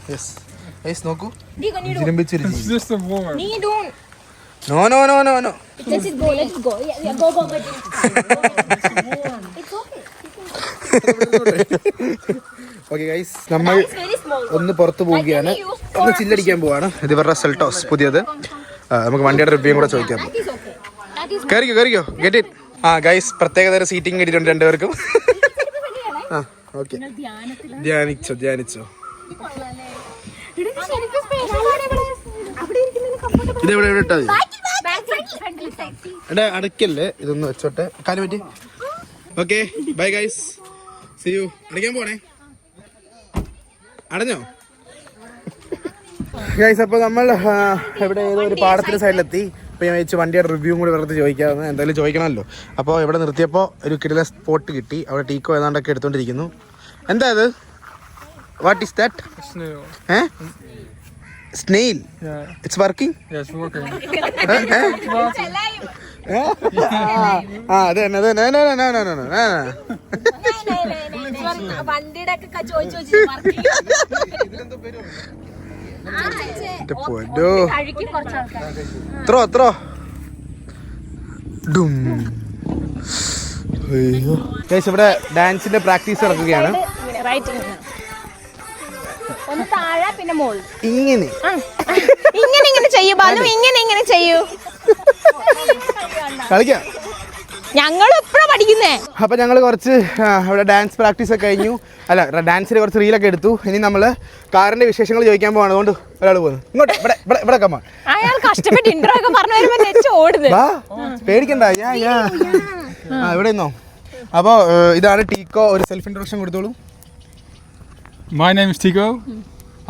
Yes. Guys, നോക്കൂ. It's just a war. No. Let's go. Yeah, go. It's okay. Okay guys, നമ്മൾ ഒന്ന് പുറത്ത് പോവുകയാണ്, ഒന്ന് ചില്ലടിക്കാൻ പോവാണ്. ഇത് ഇവരുടെ സെൽട്ടോസ് പുതിയത്. നമുക്ക് വണ്ടിയുടെ റിവ്യൂ കൂടെ ചോദിക്കാം. കയറിക്കോ ഗെറ്റ് ഇറ്റ്. ഗൈസ്, പ്രത്യേകതര സീറ്റിംഗ് കിട്ടിയിട്ടുണ്ട് രണ്ടുപേർക്കും. ഓക്കെ, ധ്യാനിച്ചോ. ഇതെവിടെ ഇട്ടാ എടാ, അടയ്ക്കല്ലേ, ഇതൊന്ന് വെച്ചോട്ടെ. കാല് പറ്റി. Okay, bye guys, see you. അടയ്ക്കാൻ പോണേ. അടഞ്ഞോ ഗൈസ്? അപ്പോൾ നമ്മൾ ഇവിടെ ഏതോ ഒരു പാടത്തിന്റെ സൈഡിലെത്തി. അപ്പോൾ ഞാൻ വെച്ച് വണ്ടിയുടെ റിവ്യൂ കൂടി വെറുതെ ചോദിക്കാമെന്ന്. എന്തായാലും ചോദിക്കണമല്ലോ. അപ്പോൾ ഇവിടെ നിർത്തിയപ്പോൾ ഒരു കിടില സ്പോട്ട് കിട്ടി. അവിടെ ടീക്കോ ഏതാണ്ടൊക്കെ എടുത്തോണ്ടിരിക്കുന്നു. എന്താ ഇത്? What is that? Snail. Yeah. It's working? Yeah, it's working. അതെ. ത്രോ. ഇവിടെ ഡാൻസിന്റെ പ്രാക്ടീസ് നടക്കുകയാണ്. ഒന്ന് താഴെ പിന്നെ മോൾ. ഇങ്ങനെ ചെയ്യൂ ബാലു, ഇങ്ങനെ ചെയ്യൂ. കളിക്കാം. ഞങ്ങൾ എപ്പോഴാ പഠിക്കുന്നേ? അപ്പൊ ഞങ്ങൾ കുറച്ച് ഇവിടെ ഡാൻസ് പ്രാക്ടീസ് ഒക്കെ കഴിഞ്ഞു. അല്ല, ഡാൻസിന് കുറച്ച് റീലൊക്കെ എടുത്തു. ഇനി നമ്മള് കാറിന്റെ വിശേഷങ്ങൾ ചോദിക്കാൻ പോവാണ്. അതുകൊണ്ട് ഒരാൾ പോകുന്നു ഇങ്ങോട്ട്. ഇവിടെ കമ്മാ. അയാൾ കഷ്ടപ്പെട്ട് ഇൻട്രോ ഒക്കെ പറഞ്ഞു വരുമ്പോ ഓടുന്നത്. പേടിക്കണ്ട. ഇവിടെ നിന്നോ. അപ്പൊ ഇതാണ് ടീക്കോ. ഒരു സെൽഫ് ഇൻട്രൊഡക്ഷൻ കൊടുത്തോളൂ. My name is Tico.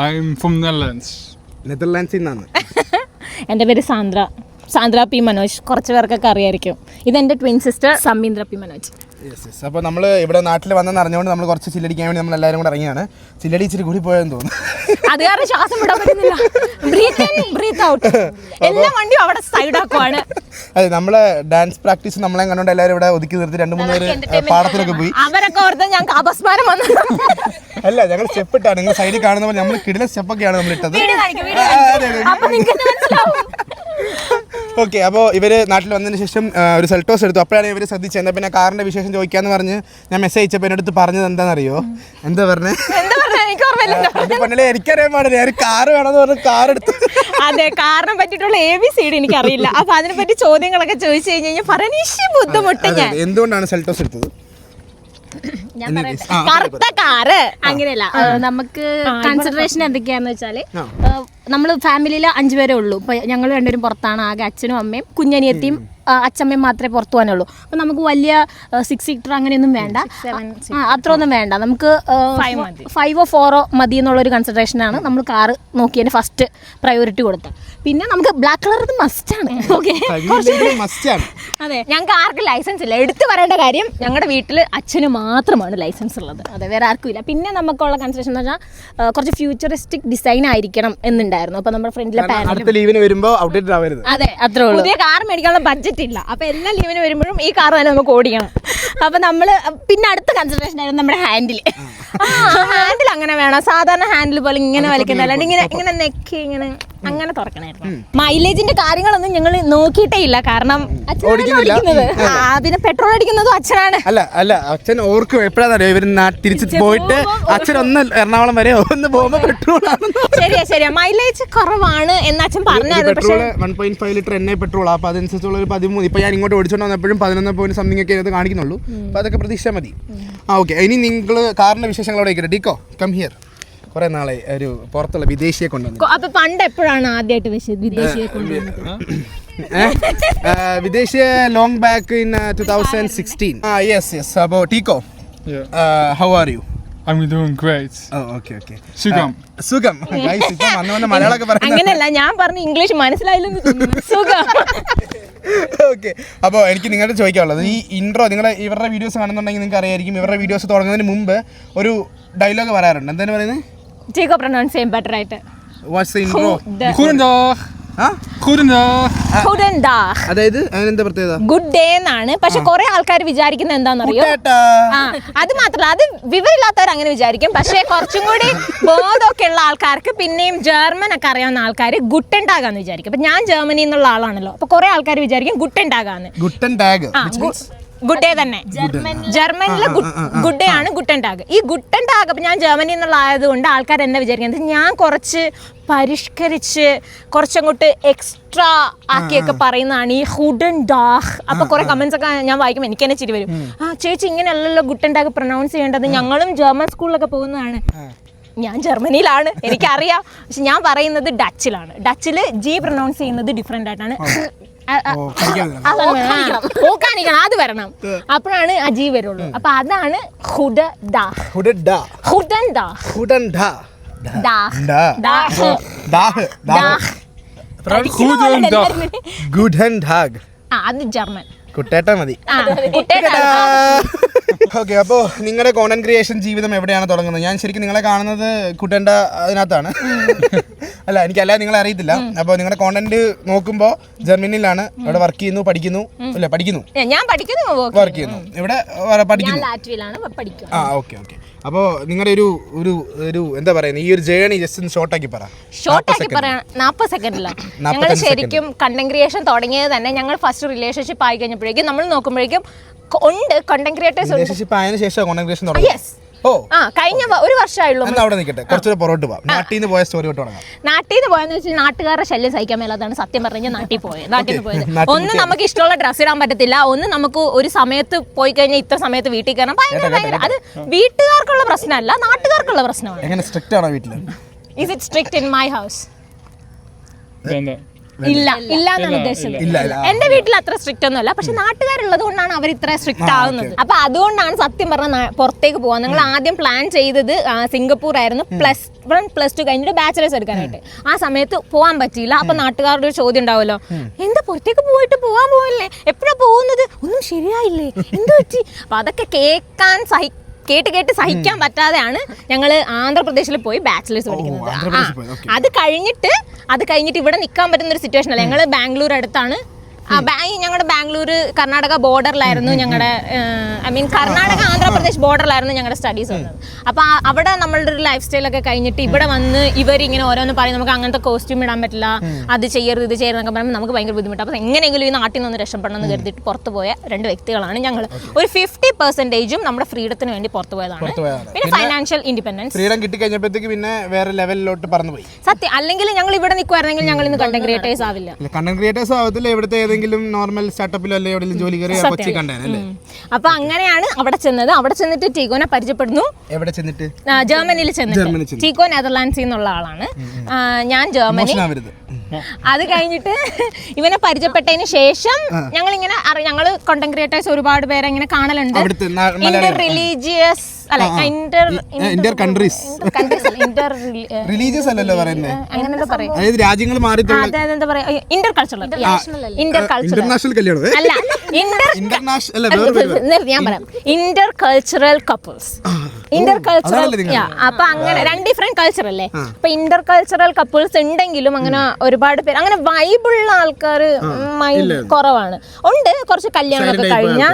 I'm from Netherlands. നെതർലാൻഡ്സിൽ നിന്നാണ്. എൻ്റെ പേര് സാന്ദ്ര പി മനോജ്. കുറച്ച് പേർക്കൊക്കെ അറിയായിരിക്കും. ഇതെൻ്റെ twin sister Sameendra P Manoj. Yes. അപ്പോൾ നമ്മൾ ഇവിടെ നാട്ടിൽ വന്നെന്ന് അറിഞ്ഞുകൊണ്ട് നമ്മൾ കുറച്ച് ചില്ലടിക്കാൻ വേണ്ടി നമ്മൾ എല്ലാവരും കൂടെ ഇറങ്ങിയാണ്. ചില്ലടി ഇച്ചിരി കൂടി പോയെന്ന് തോന്നുന്നു. അത് കാരണം ശ്വാസം വിടാൻ പറ്റുന്നില്ല. Breathe out. എല്ലാ വണ്ടിയും അവിടെ സൈഡ് ആക്കുവാണ്. അതെ, നമ്മളെ ഡാൻസ് പ്രാക്ടീസ് നമ്മളെ കണ്ടുകൊണ്ട് എല്ലാവരും ഇവിടെ ഒതുക്കി നിർത്തി 2-3 പേര് പാടത്തിലൊക്കെ പോയി. അവരൊക്കെ ഓർത്ത് ഞങ്ങൾക്ക് അപസ്മാരം വന്നു. അല്ല, ഞങ്ങൾ സ്റ്റെപ്പ് ഇട്ടാണ്. നിങ്ങൾ സൈഡിൽ കാണുന്നപ്പോൾ നമ്മൾ കിടില സ്റ്റെപ്പൊക്കെയാണ് നമ്മൾ ഇട്ടത്. ഓക്കെ, അപ്പോൾ ഇവര് നാട്ടിൽ വന്നതിന് ശേഷം ഒരു സെൽട്ടോസ് എടുത്തു. അപ്പോഴാണ് ഇവർ ശ്രദ്ധിച്ചത്. എന്താ പിന്നെ കാറിന്റെ വിശേഷം ചോദിക്കാന്ന് പറഞ്ഞ് ഞാൻ മെസ്സേജ് അയച്ചപ്പോൾ എൻ്റെ അടുത്ത് പറഞ്ഞത് എന്താണെന്നറിയോ? എന്താ പറഞ്ഞേ? എനിക്കറിയാൻ പാടില്ല. ഞാൻ കാറ് വേണമെന്ന് പറഞ്ഞ് കാർ എടുത്തു. അതെ, കാറിനെ പറ്റിയിട്ടുള്ള ABCD എനിക്കറിയില്ല. അപ്പൊ അതിനെ പറ്റി ചോദ്യങ്ങളൊക്കെ ചോദിച്ചു കഴിഞ്ഞാൽ പറയാൻ ബുദ്ധിമുട്ട്. ഞാൻ എന്തുകൊണ്ടാണ് സെൽട്ടോസ് എടുത്തത്? കറുത്ത കാറ് അങ്ങനെയല്ല. നമുക്ക് കൺസിഡറേഷൻ എന്തൊക്കെയാന്ന് വെച്ചാല്, നമ്മള് ഫാമിലിയിൽ 5 പേരേ ഉള്ളൂ. ഇപ്പൊ ഞങ്ങൾ 2 പേരും പുറത്താണ്. ആകെ അച്ഛനും അമ്മയും കുഞ്ഞനിയത്തിയും അച്ഛമ്മയും മാത്രമേ പുറത്തു പോകാനുള്ളൂ. അപ്പം നമുക്ക് വലിയ 6 സീറ്റർ അങ്ങനെയൊന്നും വേണ്ട, അത്രയൊന്നും വേണ്ട. നമുക്ക് 5 or 4 മതി എന്നുള്ളൊരു കൺസിഡറേഷനാണ് നമ്മൾ കാറ് നോക്കിയതിന് ഫസ്റ്റ് പ്രയോറിറ്റി കൊടുത്തത്. പിന്നെ നമുക്ക് ബ്ലാക്ക് കളർ മസ്റ്റാണ്. ഓക്കെ, അതെ. ഞങ്ങൾക്ക് ആർക്കും ലൈസൻസ് ഇല്ല. എടുത്തു പറയേണ്ട കാര്യം, ഞങ്ങളുടെ വീട്ടിൽ അച്ഛന് മാത്രമാണ് ലൈസൻസ് ഉള്ളത്. അതെ, വേറെ ആർക്കും ഇല്ല. പിന്നെ നമുക്കുള്ള കൺസിഡറേഷൻ എന്ന് പറഞ്ഞാൽ കുറച്ച് ഫ്യൂച്ചറിസ്റ്റിക് ഡിസൈൻ ആയിരിക്കണം എന്നുണ്ടായിരുന്നു. അപ്പൊ നമ്മുടെ ഫ്രണ്ടിലെ അതെ, അത്രേ ഉള്ളൂ. പുതിയ കാർ മേടിക്കാനുള്ള ബഡ്ജറ്റ് ഇല്ല. അപ്പൊ എല്ലാ ലീവിന് വരുമ്പോഴും ഈ കാർ തന്നെ നമുക്ക് ഓടിക്കണം. അപ്പൊ നമ്മള് പിന്നെ അടുത്ത കൺസിഡറേഷൻ ആയിരുന്നു നമ്മുടെ ഹാൻഡിൽ. ഹാൻഡിൽ അങ്ങനെ വേണം. സാധാരണ ഹാൻഡിൽ പോലെ ഇങ്ങനെ വലിക്കുന്ന, അല്ലാണ്ട് ഇങ്ങനെ നെക്ക് അങ്ങനെ തുറക്കണായിരുന്നു. മൈലേജിന്റെ കാര്യങ്ങളൊന്നും ഞങ്ങൾ നോക്കിയിട്ടേ ഇല്ല. കാരണം അച്ഛനാണ് ഓടിക്കുന്നത്. പിന്നെ പെട്രോൾ അടിക്കുന്നതും അച്ഛനാണ്. അല്ല അച്ഛൻ ഓർക്കും എപ്പോഴാണെന്നറിയോ, ഇവർ തിരിച്ച് പോയിട്ട് അച്ഛൻ ഒന്ന് എറണാകുളം വരെ ഒന്ന് പോകുമ്പോ പെട്രോൾ ശരിയാ മൈലേജ് കുറവാണ് എന്ന് അച്ഛൻ പറഞ്ഞായിരുന്നു. പെട്രോൾ 1.5 ലിറ്റർ എണ്ണ പെട്രോൾ. അപ്പൊ അതനുസരിച്ചുള്ള ഒരു 13. ഇപ്പൊ ഞാൻ ഇങ്ങോട്ട് ഓടിച്ചോണ്ട് വന്നപ്പോഴും 11 സംതിങ് ഒക്കെ അത് കാണിക്കുന്നുള്ളൂ. അപ്പൊ അതൊക്കെ പ്രതീക്ഷിച്ചാൽ മതി. ഓക്കെ, ഇനി നിങ്ങൾ കാറിന്റെ വിശേഷങ്ങളോടെ ടീക്കോ കം ഹിയർ. കുറെ നാളെ ഒരു പുറത്തുള്ള വിദേശിയെ കൊണ്ടുവന്നു. അപ്പൊ പണ്ട് എപ്പോഴാണ് ആദ്യമായിട്ട് വിദേശിയെ കൊണ്ടുവന്നത്? വിദേശിയെ ലോങ് ബാക്ക് ഇൻ 2016. യെസ്. അപ്പോ Teeko, how are you? I'm doing great. Oh, okay. സുഖം. Guys, ഇപ്പോ വന്ന മലയാളമൊക്കെ പറയുന്നത് അങ്ങനെയല്ല, ഞാൻ പറഞ്ഞ ഇംഗ്ലീഷ് മനസ്സിലായില്ലെന്ന് തോന്നുന്നു. സുഖം. ഓക്കെ, അപ്പോൾ എനിക്ക് നിങ്ങളുടെ ചോദിക്കാനുള്ളത്, ഈ ഇൻട്രോ നിങ്ങൾ ഇവരുടെ വീഡിയോസ് കാണുന്നുണ്ടെങ്കിൽ നിങ്ങൾക്ക് അറിയായിരിക്കും. ഇവരുടെ വീഡിയോസ് തുടങ്ങുന്നതിന് മുമ്പ് ഒരു ഡയലോഗ് പറയാറുണ്ട്. എന്താണ് പറയുന്നത്? ടീക്കോ പ്രൊനൗൺസ് ചെയ്യാൻ ബെറ്റർ ആയിട്ട്. What's the intro? Goedendag. Guten Tag. Guten Tag. അതായത് അതിനെന്താ പ്രത്യേകത? ഗുഡ് ഡേ എന്നാണ്. പക്ഷെ കുറെ ആൾക്കാർ വിചാരിക്കുന്നത് എന്താണെന്നറിയോ? ആ, അത് മാത്രമല്ല, അത് വിവരമില്ലാത്തവർ അങ്ങനെ വിചാരിക്കും. പക്ഷെ കുറച്ചും കൂടി ബോധമൊക്കെ ഉള്ള ആൾക്കാർക്ക്, പിന്നെയും ജർമ്മൻ ഒക്കെ അറിയാവുന്ന ആൾക്കാർ ഗുട്ടൻ ടാഗ് ആണെന്ന് വിചാരിക്കും. അപ്പൊ ഞാൻ ജർമ്മനിയിൽ നിന്നുള്ള ആളാണല്ലോ, അപ്പൊ കുറെ ആൾക്കാർ വിചാരിക്കും ഗുട്ടൻ ടാഗ് ആണ്. ഗുട്ടൻ ടാഗ് ഗുഡ് ഡേ തന്നെ. ജർമ്മനിലെ ഗുഡ് ഡേ ആണ് ഗുട്ടൻ ടാഗ്. ഈ ഗുട്ടൻ ടാഗ് അപ്പൊ ഞാൻ ജർമ്മനിയിൽ നിന്നുള്ള ആയതുകൊണ്ട് ആൾക്കാർ എന്നെ വിചാരിക്കുന്നത് ഞാൻ കുറച്ച് പരിഷ്കരിച്ച് കുറച്ചങ്ങോട്ട് എക്സ്ട്രാ ആക്കിയൊക്കെ പറയുന്നതാണ് ഈ ഗുട്ടൻ ടാഗ്. അപ്പൊ കുറെ കമന്റ്സ് ഒക്കെ ഞാൻ വായിക്കുമ്പോൾ എനിക്ക് തന്നെ ചിരി വരും. ചേച്ചി ഇങ്ങനെയല്ലല്ലോ ഗുട്ടൻ ടാഗ് പ്രൊനൗൺസ് ചെയ്യേണ്ടത്, ഞങ്ങളും ജർമ്മൻ സ്കൂളിലൊക്കെ പോകുന്നതാണ്. ഞാൻ ജർമ്മനിയിലാണ്, എനിക്കറിയാം. പക്ഷെ ഞാൻ പറയുന്നത് ഡച്ചിലാണ്. ഡച്ചിൽ ജി പ്രൊനൗൺസ് ചെയ്യുന്നത് ഡിഫറെന്റ് ആയിട്ടാണ്. അത് വരണം, അപ്പോഴാണ് അജീവ് വരുള്ളൂ. അപ്പൊ അതാണ് അത് ജർമ്മൻ. കുട്ടേട്ട മതി. ഓക്കെ, അപ്പോൾ നിങ്ങളുടെ കോണ്ടന്റ് ക്രിയേഷൻ ജീവിതം എവിടെയാണ് തുടങ്ങുന്നത്? ഞാൻ ശരിക്കും നിങ്ങളെ കാണുന്നത് കുട്ടേണ്ട അതിനകത്താണ്. അല്ല, എനിക്കല്ല, നിങ്ങളെ അറിയത്തില്ല. അപ്പോൾ നിങ്ങളുടെ കോണ്ടന്റ് നോക്കുമ്പോൾ ജർമ്മനിയിലാണ്, അവിടെ വർക്ക് ചെയ്യുന്നു, പഠിക്കുന്നു. അല്ല, പഠിക്കുന്നു, ഞാൻ പഠിക്കുന്നു, വർക്ക് ചെയ്യുന്നു, ഇവിടെ പഠിക്കുന്നു. ആ, ഓക്കെ. അപ്പോൾ നിങ്ങളുടെ ഒരു എന്താ പറയുന്നത്, ഈ ഒരു ജേണി ജസ്റ്റ് ഷോർട്ടാക്കി പറയാം. 40 സെക്കൻഡിലാണ്. ഞങ്ങൾ ശരിക്കും കണ്ടന്റ് ക്രിയേഷൻ തുടങ്ങിയത് തന്നെ ഞങ്ങൾ ഫസ്റ്റ് റിലേഷൻഷിപ്പ് ആയി കഴിഞ്ഞപ്പോഴേക്കും നമ്മൾ നോക്കുമ്പോഴേക്കും ഉണ്ട് കണ്ടന്റ് ക്രിയേറ്റേഴ്സ്. റിലേഷൻഷിപ്പ് ആയതിനു ശേഷം കോണ്ടന്റ് ക്രിയേഷൻ തുടങ്ങി. കഴിഞ്ഞ ഒരു വർഷമായുള്ളൂ. അവിടെ നിൽക്കട്ടെ, കുറച്ചുകൂടെ പുറകോട്ട് പോവാം. നാട്ടിൽ നിന്ന് പോയ സ്റ്റോറി തൊട്ട് തുടങ്ങാം. നാട്ടിൽ നിന്ന് പോയെന്ന് വെച്ചാൽ നാട്ടുകാരുടെ ശല്യം സഹിക്കാൻ മേലാതാണ് സത്യം പറഞ്ഞാൽ നാട്ടിൽ പോയത്. ഒന്ന് നമുക്ക് ഇഷ്ടമുള്ള ഡ്രസ്സ് ഇടാൻ പറ്റത്തില്ല, ഒന്ന് നമുക്ക് ഒരു സമയത്ത് പോയി കഴിഞ്ഞാൽ ഇത്ര സമയത്ത് വീട്ടിൽ കയറാൻ ഭയങ്കര അത് വീട്ടുകാർക്കുള്ള പ്രശ്നമല്ല, നാട്ടുകാർക്കുള്ള പ്രശ്നമാണ്. എങ്ങനെ സ്ട്രിക്റ്റ് ആണോ വീട്ടിൽ? Is it strict in my house? ഇല്ല എന്നാണ് ഉദ്ദേശിച്ചത്. എന്റെ വീട്ടിൽ അത്ര സ്ട്രിക്റ്റ് ഒന്നുമല്ല, പക്ഷെ നാട്ടുകാരുള്ളത് കൊണ്ടാണ് അവർ ഇത്ര സ്ട്രിക്റ്റ് ആവുന്നത്. അപ്പൊ അതുകൊണ്ടാണ് സത്യം പറഞ്ഞ പുറത്തേക്ക് പോകാൻ ഞങ്ങൾ ആദ്യം പ്ലാൻ ചെയ്തത് സിംഗപ്പൂർ ആയിരുന്നു. +1 കഴിഞ്ഞിട്ട് ബാച്ചിലേഴ്സ് എടുക്കാനായിട്ട്. ആ സമയത്ത് പോകാൻ പറ്റിയില്ല. അപ്പൊ നാട്ടുകാരുടെ ഒരു ചോദ്യം ഉണ്ടാവുമല്ലോ, എന്താ പുറത്തേക്ക് പോകാൻ പോകല്ലേ, എപ്പോഴാ പോകുന്നത്, ഒന്നും ശരിയായില്ലേ, എന്ത് പറ്റി? അപ്പൊ അതൊക്കെ കേട്ട് സഹിക്കാൻ പറ്റാതെയാണ് ഞങ്ങൾ ആന്ധ്രാപ്രദേശിൽ പോയി ബാച്ചിലേഴ്സ് പഠിക്കുന്നത്. അത് കഴിഞ്ഞിട്ട് ഇവിടെ നിൽക്കാൻ പറ്റുന്ന ഒരു സിറ്റുവേഷൻ അല്ല. ഞങ്ങൾ ബാംഗ്ലൂർ അടുത്താണ്. ഞങ്ങളുടെ ബാംഗ്ലൂർ കർണാടക ബോർഡറിലായിരുന്നു ഞങ്ങളുടെ, കർണാടക ആന്ധ്രാപ്രദേശ് ബോർഡറിലായിരുന്നു ഞങ്ങളുടെ സ്റ്റഡീസ് വന്നത്. അപ്പൊ അവിടെ നമ്മളുടെ ഒരു ലൈഫ് സ്റ്റൈലൊക്കെ കഴിഞ്ഞിട്ട് ഇവിടെ വന്ന് ഇവരിങ്ങനെ ഓരോന്ന് പറയും, നമുക്ക് അങ്ങനത്തെ കോസ്റ്റ്യൂം ഇടാൻ പറ്റില്ല, അത് ചെയ്യരുത് ഇത് ചെയ്യരുതെന്നൊക്കെ പറയുമ്പോൾ നമുക്ക് ഭയങ്കര ബുദ്ധിമുട്ട്. അപ്പോൾ എങ്ങനെയെങ്കിലും ഈ നാട്ടിൽ നിന്ന് രക്ഷപ്പെടണം എന്ന് കരുതിയിട്ട് പുറത്തു പോയ 2 വ്യക്തികളാണ് ഞങ്ങൾ. ഒരു 50% നമ്മുടെ ഫ്രീഡത്തിന് വേണ്ടി പുറത്തു പോയതാണ്. പിന്നെ ഫൈനാൻഷ്യൽ ഇൻഡിപെൻഡൻസ്, ഫ്രീഡം കിട്ടി കഴിഞ്ഞപ്പോഴത്തേക്ക് പിന്നെ വേറെ ലെവലിലോട്ട് പറഞ്ഞു പോയി. സത്യം, അല്ലെങ്കിൽ ഞങ്ങൾ ഇവിടെ നിൽക്കുവായിരുന്നെങ്കിൽ ഞങ്ങൾ ഇന്ന് കണ്ടന്റ് ക്രിയേറ്റേഴ്സ് ആവില്ല. കണ്ടന്റ് ക്രിയേറ്റേഴ്സ് ആവത്തില്ല, ഇവിടുത്തെ നോർമൽ സ്റ്റാർട്ടപ്പിലോ അല്ലെ എവിടെയെങ്കിലും ജോലി കയറി കൊച്ചി കണ്ടേനല്ലേ. അപ്പൊ അങ്ങനെയാണ് അവിടെ ചെന്നത്. അവിടെ ചെന്നിട്ട് ടീക്കോനെ പരിചയപ്പെടുന്നു. എവിടെ ചെന്നിട്ട്? ജർമ്മനിയിൽ ചെന്നിട്ട്. ടീക്കോ നെതർലാൻഡ്സിൽ നിന്നുള്ള ആളാണ്, ഞാൻ ജർമ്മനി. അത് കഴിഞ്ഞിട്ട് ഇവനെ പരിചയപ്പെട്ടതിന് ശേഷം ഞങ്ങളിങ്ങനെ ഞങ്ങൾ കോണ്ടന്റ് ക്രിയേറ്റേഴ്സ് ഒരുപാട് പേരെ ഇങ്ങനെ കാണലുണ്ട്. Inter religious inter countries religious അല്ലല്ലോ പറയുന്നത്, അങ്ങനെന്താ പറയാ, അതായത് രാജ്യങ്ങൾ മാറി എന്താ പറയാ, ഇന്റർ കൾച്ചറൽ ഇന്റർനാഷണൽ കല്യാണം അല്ല, ഞാൻ പറയാം Inter cultural couples. Inter cultural അപ്പൊ അങ്ങനെ 2 ഡിഫറെന്റ് കൾച്ചർ അല്ലേ. അപ്പൊ ഇന്റർ കൾച്ചറൽ കപ്പിൾസ് ഉണ്ടെങ്കിലും അങ്ങനെ ഒരുപാട് പേര് അങ്ങനെ വൈബുള്ള ആൾക്കാർ കുറവാണ്. ഉണ്ട് കുറച്ച് കല്യാണമൊക്കെ കഴിഞ്ഞ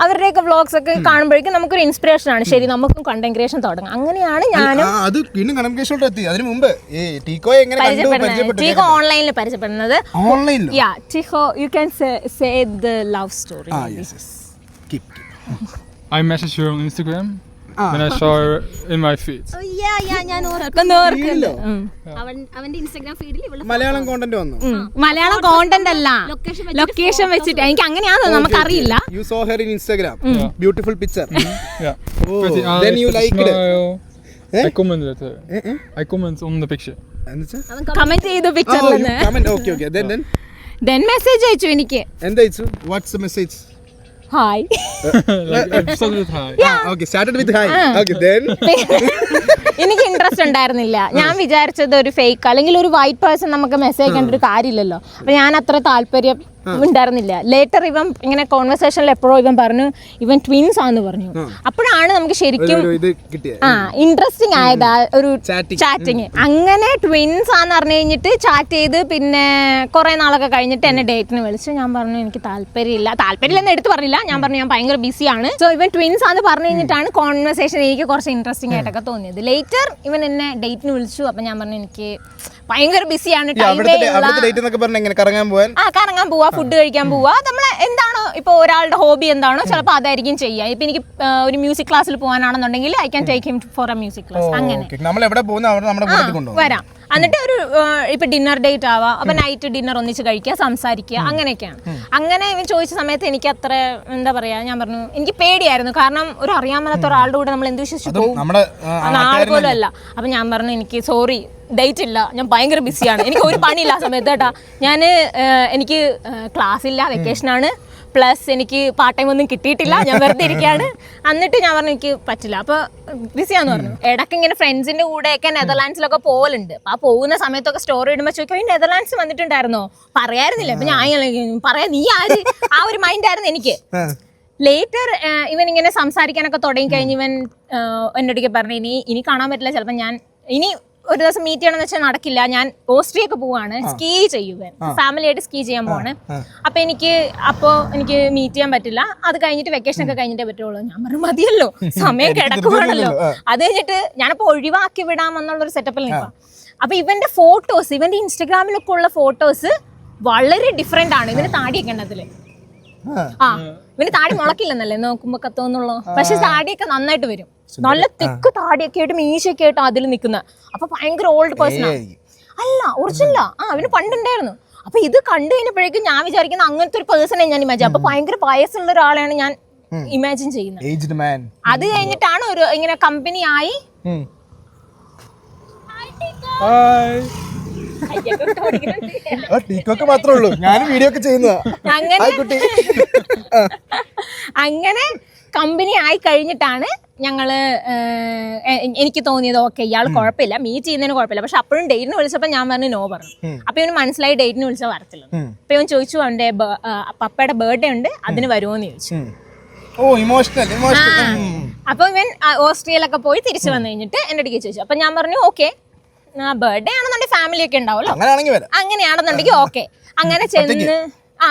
അവരുടെയൊക്കെ വ്ളോഗ്സ് ഒക്കെ കാണുമ്പോഴേക്കും നമുക്കൊരു ഇൻസ്പിറേഷൻ ആണ്, ശരി നമുക്കും കണ്ടന്റ് ക്രിയേഷൻ തുടങ്ങാം. അങ്ങനെയാണ് ഞാനും ടീക്കോ ഓൺലൈനിൽ പരിചയപ്പെടുന്നത്. You can say the love story. Yes. Keep. I messaged her on Instagram. Then I saw her in my feed. ഞാൻ അവന്റെ ഇൻസ്റ്റാഗ്രാം ഫീഡിൽ മലയാളം കോണ്ടന്റ് വന്നു. മലയാളം കോണ്ടന്റ് അല്ല, ലൊക്കേഷൻ വെച്ചിട്ട് എനിക്ക് അങ്ങനെയാണോ നമുക്കറിയില്ല. You saw her in Instagram. Beautiful picture. Yeah. Pretty eyes, then you liked it. I commented her. I comment on the picture. Comment ചെയ്തു പിക്ചറിൽ. Okay. Then മെസ്സേജ് അയച്ചു എനിക്ക്. എന്താ അയച്ചു? What's the message? Hi. Started with hi. Okay, started with hi. Okay, then. എനിക്ക് interest ഉണ്ടായിരുന്നില്ല. ഞാൻ വിചാരിച്ചത് ഒരു ഫേക്ക് അല്ലെങ്കിൽ ഒരു വൈറ്റ് പേഴ്സൺ നമുക്ക് മെസ്സേജ് അയക്കേണ്ട ഒരു കാര്യമില്ലല്ലോ. അപ്പൊ ഞാൻ അത്ര താല്പര്യം ഉണ്ടായിരുന്നില്ല. ലേറ്റർ ഇവൻ ഇങ്ങനെ കോൺവെർസേഷനിൽ എപ്പോഴോ ഇവൻ പറഞ്ഞു ഇവൻ ട്വിൻസ് ആണെന്ന് പറഞ്ഞു. അപ്പോഴാണ് നമുക്ക് ശരിക്കും ഇൻട്രസ്റ്റിംഗ് ആയത് ഒരു ചാറ്റിങ്. അങ്ങനെ ട്വിൻസ് ആന്ന് പറഞ്ഞു കഴിഞ്ഞിട്ട് ചാറ്റ് ചെയ്ത് പിന്നെ കുറെ നാളൊക്കെ കഴിഞ്ഞിട്ട് എന്നെ ഡേറ്റിന് വിളിച്ചു. ഞാൻ പറഞ്ഞു എനിക്ക് താല്പര്യമില്ലെന്ന് എടുത്ത് പറഞ്ഞില്ല. ഞാൻ പറഞ്ഞു ഞാൻ ഭയങ്കര ബിസിയാണ്. സോ ഇവൻ ട്വിൻസ് ആണെന്ന് പറഞ്ഞു കഴിഞ്ഞിട്ടാണ് കോൺവെർസേഷൻ എനിക്ക് കുറച്ച് ഇൻട്രസ്റ്റിംഗ് ആയിട്ടൊക്കെ തോന്നിയത്. ലേറ്റർ ഇവൻ എന്നെ ഡേറ്റിന് വിളിച്ചു. അപ്പൊ ഞാൻ പറഞ്ഞു എനിക്ക് ഭയങ്കര ബിസിയാണ്, കറങ്ങാൻ പോവാ, ഫുഡ് കഴിക്കാൻ പോവാ, നമ്മളെ എന്താണോ ഇപ്പൊ ഒരാളുടെ ഹോബി എന്താണോ ചിലപ്പോൾ അതായിരിക്കും ചെയ്യാം. ഇപ്പൊ എനിക്ക് ഒരു മ്യൂസിക് ക്ലാസ്സിൽ പോകാനാണെന്നുണ്ടെങ്കിൽ I can take him for a music class. അങ്ങനെ വരാം. എന്നിട്ട് ഒരു ഇപ്പൊ ഡിന്നർ ഡേറ്റ് ആവാം. അപ്പൊ നൈറ്റ് ഡിന്നർ ഒന്നിച്ച് കഴിക്കുക, സംസാരിക്കുക, അങ്ങനെയൊക്കെയാണ്. അങ്ങനെ ഇവൻ ചോദിച്ച സമയത്ത് എനിക്ക് അത്ര എന്താ പറയാ, ഞാൻ പറഞ്ഞു എനിക്ക് പേടിയായിരുന്നു. കാരണം ഒരു അറിയാൻ മേലാത്ത ഒരാളുടെ കൂടെ നമ്മൾ എന്ത് വിശ്വസിച്ച് പോകും, ആൾ പോലും അല്ല. അപ്പൊ ഞാൻ പറഞ്ഞു എനിക്ക് സോറി ഡേറ്റ് ഇല്ല, ഞാൻ ഭയങ്കര ബിസിയാണ്, എനിക്ക് ഒരു പണിയില്ല ആ സമയത്ത് കേട്ടാ. എനിക്ക് ക്ലാസ് ഇല്ല, വെക്കേഷനാണ്, പ്ലസ് എനിക്ക് പാർട്ട് ടൈം ഒന്നും കിട്ടിയിട്ടില്ല, ഞാൻ വെറുതെ ഇരിക്കുകയാണ്. എന്നിട്ട് ഞാൻ പറഞ്ഞു എനിക്ക് പറ്റില്ല, അപ്പോൾ ബിസിയാന്ന് പറഞ്ഞു. ഇടയ്ക്ക് ഇങ്ങനെ ഫ്രണ്ട്സിൻ്റെ കൂടെയൊക്കെ നെതർലാൻഡ്സിലൊക്കെ പോകലുണ്ട്. അപ്പോൾ ആ പോകുന്ന സമയത്തൊക്കെ സ്റ്റോറി ഇടുമ്പോൾ ചോദിക്കും ഈ നെതർലാൻഡ്സ് വന്നിട്ടുണ്ടായിരുന്നോ, പറയാറുന്നില്ല. അപ്പം ഞാൻ പറയാം നീ ആര്, ആ ഒരു മൈൻഡായിരുന്നു എനിക്ക്. ലേറ്റർ ഇവൻ ഇങ്ങനെ സംസാരിക്കാനൊക്കെ തുടങ്ങി കഴിഞ്ഞ് ഇവൻ എന്നോടൊക്കെ പറഞ്ഞു ഇനി കാണാൻ പറ്റില്ല, ചിലപ്പോൾ ഞാൻ ഇനി ഒരു ദിവസം മീറ്റ് ചെയ്യണമെന്ന് വെച്ചാൽ നടക്കില്ല, ഞാൻ ഓസ്ട്രിയൊക്കെ പോവാണ്, സ്കീ ചെയ്യുവാൻ, ഫാമിലിയായിട്ട് സ്കീ ചെയ്യാൻ പോവാണ്. അപ്പൊ എനിക്ക് മീറ്റ് ചെയ്യാൻ പറ്റില്ല, അത് കഴിഞ്ഞിട്ട് വെക്കേഷൻ ഒക്കെ കഴിഞ്ഞിട്ടേ പറ്റുള്ളൂ. ഞാൻ പറഞ്ഞു മതിയല്ലോ, സമയം കിടക്കുവാണല്ലോ. അത് കഴിഞ്ഞിട്ട് ഞാനപ്പോ ഒഴിവാക്കി വിടാമെന്നുള്ളൊരു സെറ്റപ്പിൽ നിൽക്കാം. അപ്പൊ ഇവന്റെ ഫോട്ടോസ്, ഇവന്റെ ഇൻസ്റ്റഗ്രാമിലൊക്കെ ഉള്ള ഫോട്ടോസ് വളരെ ഡിഫറെന്റ് ആണ്. ഇവന് താടിയൊക്കെ ഉണ്ടതില്, ഇവന് താടി മുളക്കില്ലെന്നല്ലേ നോക്കുമ്പോ കത്തോന്നുള്ളൂ. പക്ഷെ താടിയൊക്കെ നന്നായിട്ട് വരും, നല്ല തിക്ക് താടിയൊക്കെ ആയിട്ട് മീശയൊക്കെ ആയിട്ട് അതിൽ നിൽക്കുന്ന. അപ്പൊ ഭയങ്കര ഓൾഡ് പേഴ്സൺ അല്ല, ഒറിജിനലാ. അവന് പണ്ടുണ്ടായിരുന്നു. അപ്പൊ ഇത് കണ്ടു കഴിഞ്ഞപ്പോഴേക്കും ഞാൻ വിചാരിക്കുന്ന അങ്ങനത്തെ ഒരു പേഴ്സണെ ഞാൻ ഇമാജിൻ. അപ്പൊ ഭയങ്കര വയസ്സുള്ള ഒരാളെയാണ് ഞാൻ ഇമാജിൻ ചെയ്യുന്നത്. അത് കഴിഞ്ഞിട്ടാണ് ഒരു ഇങ്ങനെ കമ്പനി ആയി. അങ്ങനെ കമ്പനി ആയി കഴിഞ്ഞിട്ടാണ് എനിക്ക് തോന്നിയത് ഓക്കെ ഇയാൾ കുഴപ്പമില്ല, മീറ്റ് ചെയ്യുന്നതിന് കുഴപ്പമില്ല. പക്ഷെ അപ്പോഴും ഡേറ്റിന് വിളിച്ചപ്പോൾ ഞാൻ പറഞ്ഞു നോ പറഞ്ഞു. അപ്പൊ ഇവന് മനസ്സിലായി ഡേറ്റിന് വിളിച്ചാൽ വരത്തില്ല. അപ്പൊ ഇവൻ ചോദിച്ചു അവന്റെ പപ്പയുടെ ബർത്ത്ഡേ ഉണ്ട്, അതിന് വരുമോന്ന് ചോദിച്ചു. അപ്പൊ ഇവൻ ഓസ്ട്രിയയിലൊക്കെ പോയി തിരിച്ചു വന്നു കഴിഞ്ഞിട്ട് എന്റെ അടുത്തേക്ക് ചോദിച്ചു. അപ്പൊ ഞാൻ പറഞ്ഞു ഓക്കെ, ബർത്ത്ഡേ ആണെന്നുണ്ടെങ്കിൽ ഫാമിലി ഒക്കെ ഉണ്ടാവുമല്ലോ, അങ്ങനെയാണെന്നുണ്ടെങ്കിൽ ഓക്കെ. അങ്ങനെ ചെന്ന്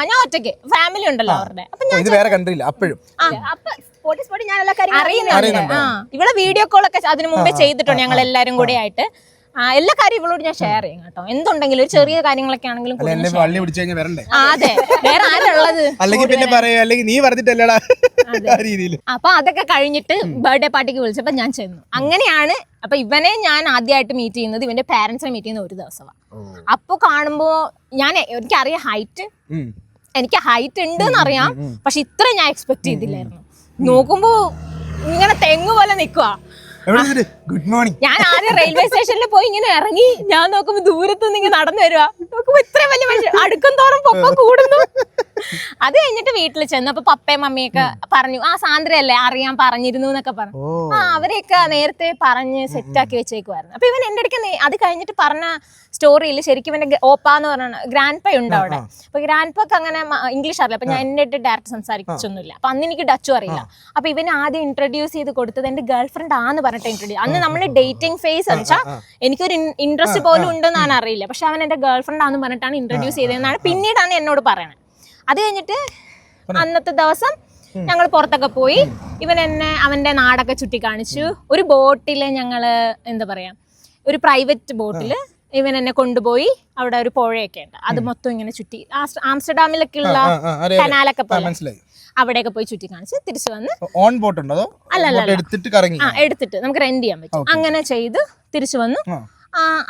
ഞാൻ ഒറ്റയ്ക്ക്, ഫാമിലി ഉണ്ടല്ലോ അവരുടെ. അപ്പൊ ഞാൻ ഞാൻ എല്ലാ കാര്യങ്ങളും അറിയുന്നുണ്ട്. ഇവിടെ വീഡിയോ കോളൊക്കെ അതിന് മുമ്പേ ചെയ്തിട്ടുണ്ട് ഞങ്ങൾ എല്ലാരും കൂടെ ആയിട്ട്. എല്ലാ കാര്യം ഇവളോട് ഞാൻ ഷെയർ ചെയ്യും കേട്ടോ. എന്തുണ്ടെങ്കിലും ഒരു ചെറിയ കാര്യങ്ങളൊക്കെ ആണെങ്കിലും അതെ, വേറെ ആരുള്ളത്. അപ്പൊ അതൊക്കെ കഴിഞ്ഞിട്ട് ബർത്ത്ഡേ പാർട്ടിക്ക് വിളിച്ചപ്പോ ഞാൻ ചെന്നു. അങ്ങനെയാണ് അപ്പൊ ഇവനെ ഞാൻ ആദ്യമായിട്ട് മീറ്റ് ചെയ്യുന്നത് ഇവന്റെ പാരന്റ്സിനെ മീറ്റ് ചെയ്യുന്ന ഒരു ദിവസമാണ്. അപ്പൊ കാണുമ്പോ എനിക്കറിയാം എനിക്ക് ഹൈറ്റ് ഉണ്ട് എന്നറിയാം, പക്ഷെ ഇത്ര ഞാൻ എക്സ്പെക്ട് ചെയ്തില്ലായിരുന്നു. നോക്കുമ്പോ ഇങ്ങനെ തെങ്ങ് പോലെ നിക്കുവാ. Good morning. ഞാൻ ആദ്യം റെയിൽവേ സ്റ്റേഷനിൽ പോയി ഇങ്ങനെ ഇറങ്ങി, ഞാൻ നോക്കുമ്പോ ദൂരത്തുനിന്ന് ഇങ്ങനെ നടന്നു വരുവാ. നോക്കുമ്പോ ഇത്രയും വലിയ മനുഷ്യൻ, അടുക്കും തോറും പൊക്കം കൂടുന്നു. അത് കഴിഞ്ഞിട്ട് വീട്ടിൽ ചെന്നപ്പോ പപ്പയും മമ്മിയൊക്കെ പറഞ്ഞു സാന്ദ്രയല്ലേ അറിയാൻ പറഞ്ഞിരുന്നു എന്നൊക്കെ പറഞ്ഞു. അവരെയൊക്കെ നേരത്തെ പറഞ്ഞ് സെറ്റാക്കി വെച്ചേക്കുമായിരുന്നു. അപ്പൊ ഇവൻ എന്റെ അടുക്ക് അത് കഴിഞ്ഞിട്ട് പറഞ്ഞ സ്റ്റോറിയിൽ ശരിക്കും ഇവന്റെ ഓപ്പാന്ന് പറഞ്ഞ ഗ്രാൻഡ് പ ഉണ്ട് അവിടെ. അപ്പൊ ഗ്രാൻഡ് പക്ക് അങ്ങനെ ഇംഗ്ലീഷ് അറിയില്ല. അപ്പൊ ഞാൻ എന്നെ ഡയറക്റ്റ് സംസാരിച്ചൊന്നുമില്ല. അപ്പൊ അന്ന് എനിക്ക് ഡച്ചും അറിയില്ല. അപ്പൊ ഇവൻ ആദ്യം ഇൻട്രൊഡ്യൂസ് ചെയ്ത് കൊടുത്തത് എന്റെ ഗേൾ ഫ്രണ്ട് ആന്ന് പറഞ്ഞിട്ട് ഇൻട്രൊഡ്യൂസ്. അന്ന് നമ്മള് ഡേറ്റിംഗ് ഫേസ് എന്ന് വെച്ചാൽ എനിക്കൊരു ഇൻട്രസ്റ്റ് പോലും ഉണ്ടെന്ന് ഞാൻ അറിയില്ല. പക്ഷെ അവൻ എന്റെ ഗേൾ ഫ്രണ്ട് ആന്ന് പറഞ്ഞിട്ടാണ് ഇൻട്രൊഡ്യൂസ് ചെയ്തതെന്നാണ് പിന്നീടാണ് എന്നോട് പറയണത്. അത് കഴിഞ്ഞിട്ട് അന്നത്തെ ദിവസം ഞങ്ങൾ പുറത്തൊക്കെ പോയി. ഇവൻ എന്നെ അവന്റെ നാടൊക്കെ ചുറ്റി കാണിച്ചു. ഒരു ബോട്ടില് ഞങ്ങള് എന്താ പറയാ, ഒരു പ്രൈവറ്റ് ബോട്ടില് ഇവൻ എന്നെ കൊണ്ടുപോയി. അവിടെ ഒരു പുഴയൊക്കെ ഉണ്ട്, അത് മൊത്തം ഇങ്ങനെ ചുറ്റി. ആംസ്റ്റർഡാമിലൊക്കെ ഉള്ള കനാലൊക്കെ പോലെ അവിടെയൊക്കെ പോയി ചുറ്റി കാണിച്ച് തിരിച്ചു വന്ന് എടുത്തിട്ട് നമുക്ക് റെന്റ് ചെയ്യാൻ പറ്റും. അങ്ങനെ ചെയ്ത് തിരിച്ചു വന്നു.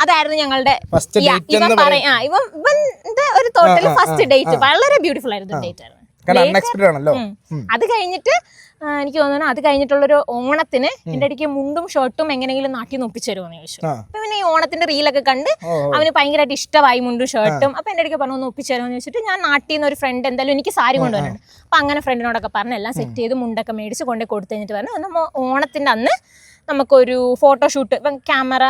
അതായിരുന്നു ഞങ്ങളുടെ ഇവന്റെ ഒരു ടോട്ടൽ ഫസ്റ്റ് ഡേറ്റ്. വളരെ ബ്യൂട്ടിഫുൾ ആയിരുന്നു ഡേറ്റ് ആയിരുന്നു. അത് കഴിഞ്ഞിട്ട് എനിക്ക് തോന്നുന്നു അത് കഴിഞ്ഞിട്ടുള്ളൊരു ഓണത്തിന് എന്റെ അടുക്ക് മുണ്ടും ഷർട്ടും എങ്ങനെയെങ്കിലും നാട്ടിൽ നിന്ന് ഒപ്പിച്ചു തരുമെന്ന് ചോദിച്ചു. അപ്പൊ പിന്നെ ഈ ഓണത്തിന്റെ റീലൊക്കെ കണ്ട് അവന് ഭയങ്കരമായിട്ട് ഇഷ്ടമായി മുണ്ടും ഷർട്ടും. അപ്പൊ എന്റെ അടുക്ക് പറഞ്ഞു ഒന്ന് ഒപ്പിച്ചു തരുമെന്ന് ചോദിച്ചിട്ട് ഞാൻ നാട്ടിൽ നിന്ന് ഒരു ഫ്രണ്ട് എന്തായാലും എനിക്ക് സാരി കൊണ്ടുവരുന്നുണ്ട്. അപ്പൊ അങ്ങനെ ഫ്രണ്ടിനോടൊക്കെ പറഞ്ഞ് എല്ലാം സെറ്റ് ചെയ്ത് മുണ്ടൊക്കെ മേടിച്ച് കൊണ്ട് കൊടുത്തു കഴിഞ്ഞിട്ട് പറഞ്ഞു ഓണത്തിന്റെ അന്ന് നമുക്കൊരു ഫോട്ടോഷൂട്ട്, ക്യാമറ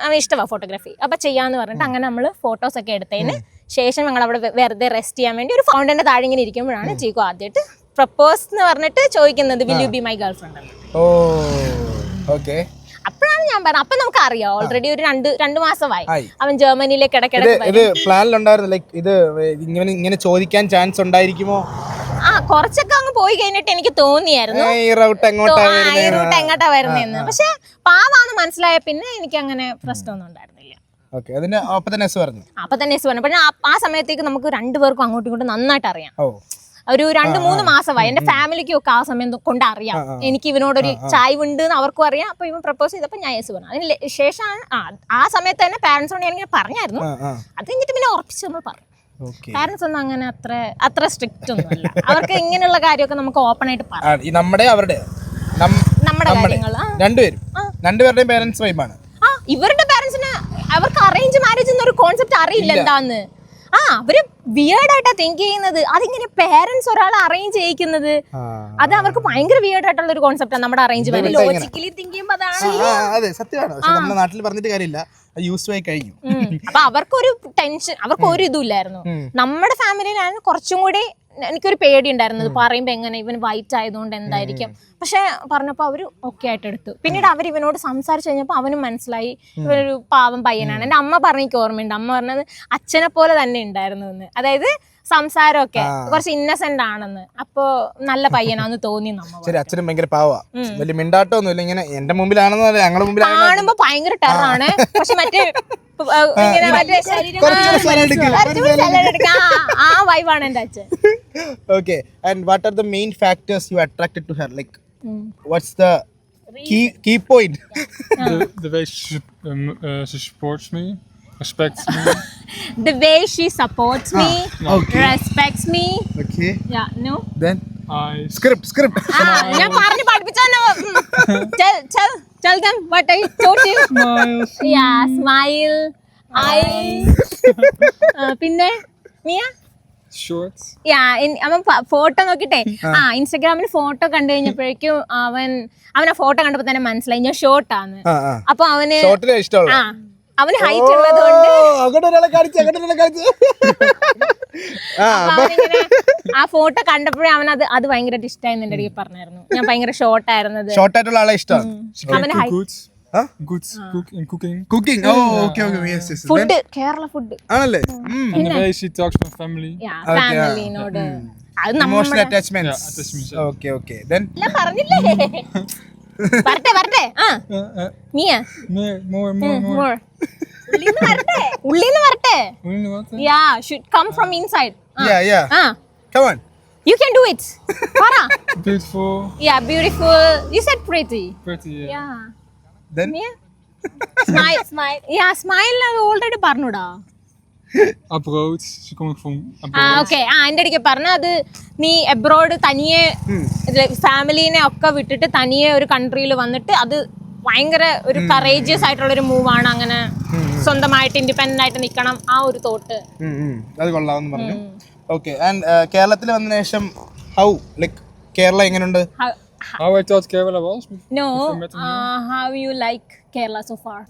അവൻ ഇഷ്ടമാണ് ഫോട്ടോഗ്രാഫി, അപ്പൊ ചെയ്യാന്ന് പറഞ്ഞിട്ട് അങ്ങനെ നമ്മള് ഫോട്ടോസ് ഒക്കെ എടുത്തതിന് ശേഷം ഞങ്ങൾ അവിടെ വെറുതെ റെസ്റ്റ് ചെയ്യാൻ വേണ്ടി ഒരു ഫൗണ്ടന്റെ താഴെ ഇങ്ങനെ ഇരിക്കുമ്പോഴാണ് ചീക്കു ആദ്യമായിട്ട് പ്രപ്പോസ് എന്ന് പറഞ്ഞിട്ട് ചോദിക്കുന്നത് will you be my girl friend എന്ന്. ഓ ഓക്കെ. അപ്പോഴാണ് ഞാൻ പറഞ്ഞത്. അപ്പൊ നമുക്ക് അറിയാം ഓൾറെഡി ഒരു രണ്ട് മാസമായി ആയി. അവൻ ജർമ്മനിയിലേക്ക് ഇടയ്ക്കിടയ്ക്ക് ഇത് പ്ലാനിലുണ്ടായിരുന്നു ലൈക്ക് ഇത് ഇങ്ങനെ ചോദിക്കാൻ ചാൻസ് ഉണ്ടായിരിക്കുമോ? കുറച്ചൊക്കെ അങ്ങ് പോയി കഴിഞ്ഞിട്ട് എനിക്ക് തോന്നിയായിരുന്നു ഈ റൂട്ട് ഈ റൂട്ട് എങ്ങോട്ടാ വരുന്നതെന്ന്. പക്ഷെ പാവാന്ന് മനസ്സിലായ പിന്നെ എനിക്ക് അങ്ങനെ പ്രശ്നമൊന്നും ഉണ്ടായിരുന്നില്ല. ഓക്കെ. അതിന് അപ്പൊ തന്നെ എസ് പറഞ്ഞു. പക്ഷെ ആ സമയത്തേക്ക് നമുക്ക് രണ്ടുപേർക്കും അങ്ങോട്ടും ഇങ്ങോട്ടും നന്നായിട്ട് അറിയാം. ഓ ഒരു 2-3 മാസമായി. എന്റെ ഫാമിലിക്കും ഒക്കെ ആ സമയം കൊണ്ട് അറിയാം എനിക്ക് ഇവനോടൊരു ചായ്വ് ഉണ്ട് എന്ന് അവർക്കും അറിയാം. അപ്പൊ ഇവൻ പ്രപ്പോസ് ചെയ്തപ്പോ ഞാൻ യെസ് പറഞ്ഞു. അതിന് ശേഷമാണ് ആ സമയത്ത് തന്നെ പാരന്റ്സോട് ഞാനിങ്ങനെ പറഞ്ഞായിരുന്നു. അത് കഴിഞ്ഞിട്ട് പിന്നെ ഉറപ്പിച്ച് നമ്മൾ പറഞ്ഞു. പാരന്റ്സ് ഒന്നും അങ്ങനെ അത്ര സ്ട്രിക്റ്റ് ഒന്നും അല്ല. അവർക്ക് ഇങ്ങനെയുള്ള കാര്യമൊക്കെ നമുക്ക് ഓപ്പൺ ആയിട്ട് പറയാം. നമ്മുടെ കാര്യങ്ങൾ രണ്ടുപേരുടെയും പേരന്റ്സ് വൈബാണ്. ഇവരുടെ പാരന്റ്സിന് അവർക്ക് അറേഞ്ച് മാരേജ് എന്നൊരു കോൺസെപ്റ്റ് അറിയില്ല എന്താന്ന്. അവര് വിയേർഡായിട്ടാ തിങ്ക് ചെയ്യുന്നത്. അതിങ്ങനെ പേരന്റ്സ് ഒരാളെ അറേഞ്ച് ചെയ്യിക്കുന്നത് അത് അവർക്ക് ഭയങ്കര വിയേർഡ് ആയിട്ടുള്ള ഒരു കോൺസെപ്റ്റാണ്. നമ്മുടെ അറേഞ്ച് മാരേജ് ലോജിക്കലി തിങ്ക് ചെയ്യുമ്പോൾ അതെ സത്യമാണ്. പക്ഷെ നമ്മുടെ നാട്ടിൽ പറഞ്ഞിട്ട് കാര്യമില്ല, യൂസ് ആയി കഴിഞ്ഞു. അപ്പൊ അവർക്കൊരു ടെൻഷൻ, അവർക്ക് ഒരു ഇതും ഇല്ലായിരുന്നു. നമ്മുടെ ഫാമിലിയിലാണ് കുറച്ചും കൂടി എനിക്കൊരു പേടി ഉണ്ടായിരുന്നത്. പറയുമ്പോ എങ്ങനെ ഇവൻ വൈറ്റ് ആയതുകൊണ്ട് എന്തായിരിക്കും. പക്ഷെ പറഞ്ഞപ്പോ അവര് ഓക്കെ ആയിട്ട് എടുത്തു. പിന്നീട് അവർ ഇവനോട് സംസാരിച്ചു കഴിഞ്ഞപ്പോ അവനും മനസ്സിലായി ഇവനൊരു പാവം പയ്യനാണ്. എന്റെ അമ്മ പറഞ്ഞെനിക്ക് ഓർമ്മയുണ്ട്. അമ്മ പറഞ്ഞത് അച്ഛനെ പോലെ തന്നെ ഉണ്ടായിരുന്നു എന്ന്. അതായത് സംസാരമൊക്കെ കുറച്ച് ഇന്നസെന്റ് ആണെന്ന്. അപ്പൊ നല്ല പയ്യനാന്ന് തോന്നി. ശരി, അച്ഛനും ഭയങ്കര പാവാ, വലിയ മിണ്ടാട്ടൊന്നും ഇല്ല. ഇങ്ങനെ എന്റെ മുമ്പിലാണെന്ന് ഞങ്ങളുടെ മുമ്പിൽ കാണുമ്പോ ഭയങ്കര ടെററാണ്. പക്ഷെ മറ്റേ ആ വൈബാണ് എന്റെ അച്ഛൻ. Okay, and what are the main factors you attracted to her? Like, what's the key point? The way she supports me, respects me. The way she supports me, respects me. Okay. Yeah, no. Then script. ഞാൻ പറഞ്ഞു പഠിപ്പിച്ചാനോ. Tell them what I told you. Yeah, smile. പിന്നെ Miya Shorts. അവൻ photo നോക്കിട്ടെ ഇൻസ്റ്റാഗ്രാമിൽ photo കണ്ടു കഴിഞ്ഞപ്പോഴേക്കും അവൻ ആ photo കണ്ടപ്പോ തന്നെ മനസ്സിലായി ഞാൻ ഷോർട്ടാണ്. അപ്പൊ അവന് അവന് ഹൈറ്റ് ഉള്ളത് കൊണ്ട് ആ ഫോട്ടോ കണ്ടപ്പോഴേ അവൻ അത് ഭയങ്കരമായിട്ട് ഇഷ്ടമായി എന്റെ ഇടയിൽ പറഞ്ഞായിരുന്നു. ഞാൻ ഭയങ്കര ഷോർട്ടായിരുന്നത്. ഷോർട്ടായിട്ടുള്ള ആളെ ഇഷ്ടമാണ്. Good cooking. Oh, okay. Yes. Food, Kerala food. ആണല്ലേ? And the way she talks to family. ഫാമിലിനോട് Emotional attachments. Okay. Then പറഞ്ഞില്ലേ വരട്ടെ മിയ More. ഉള്ളിന്ന് വരട്ടെ. Yeah, should come from inside. Yeah. Come on. You can do it. Para. Beautiful. Yeah, beautiful. You said pretty. Yeah. Then Mia? Smile. Yeah, smile already പറഞ്ഞുടാ. Abroad. She coming from abroad. Okay. എന്റെ അടുക്കെ പറഞ്ഞ അത് നീ abroad തനിയെ ഫാമിലിനെ ഒക്കെ വിട്ടിട്ട് തനിയെ ഒരു കൺട്രിയിൽ വന്നിട്ട് അത് ഭയങ്കര ഒരു കറേജിയസ് ആയിട്ടുള്ള ഒരു മൂവാണ്. അങ്ങനെ സ്വന്തമായിട്ട് ഇൻഡിപെൻഡന്റ് ആയിട്ട് നിൽക്കണം ആ ഒരു തോട്ട്. അത് കൊള്ളാമെന്ന് പറഞ്ഞു. ഓക്കെ. ആൻഡ് കേരളത്തിൽ വന്നതിന് ശേഷം ഹൗ ലൈക്ക് കേരള എങ്ങനെയുണ്ട്? How I thought Kerala was. No. How you like Kerala so far?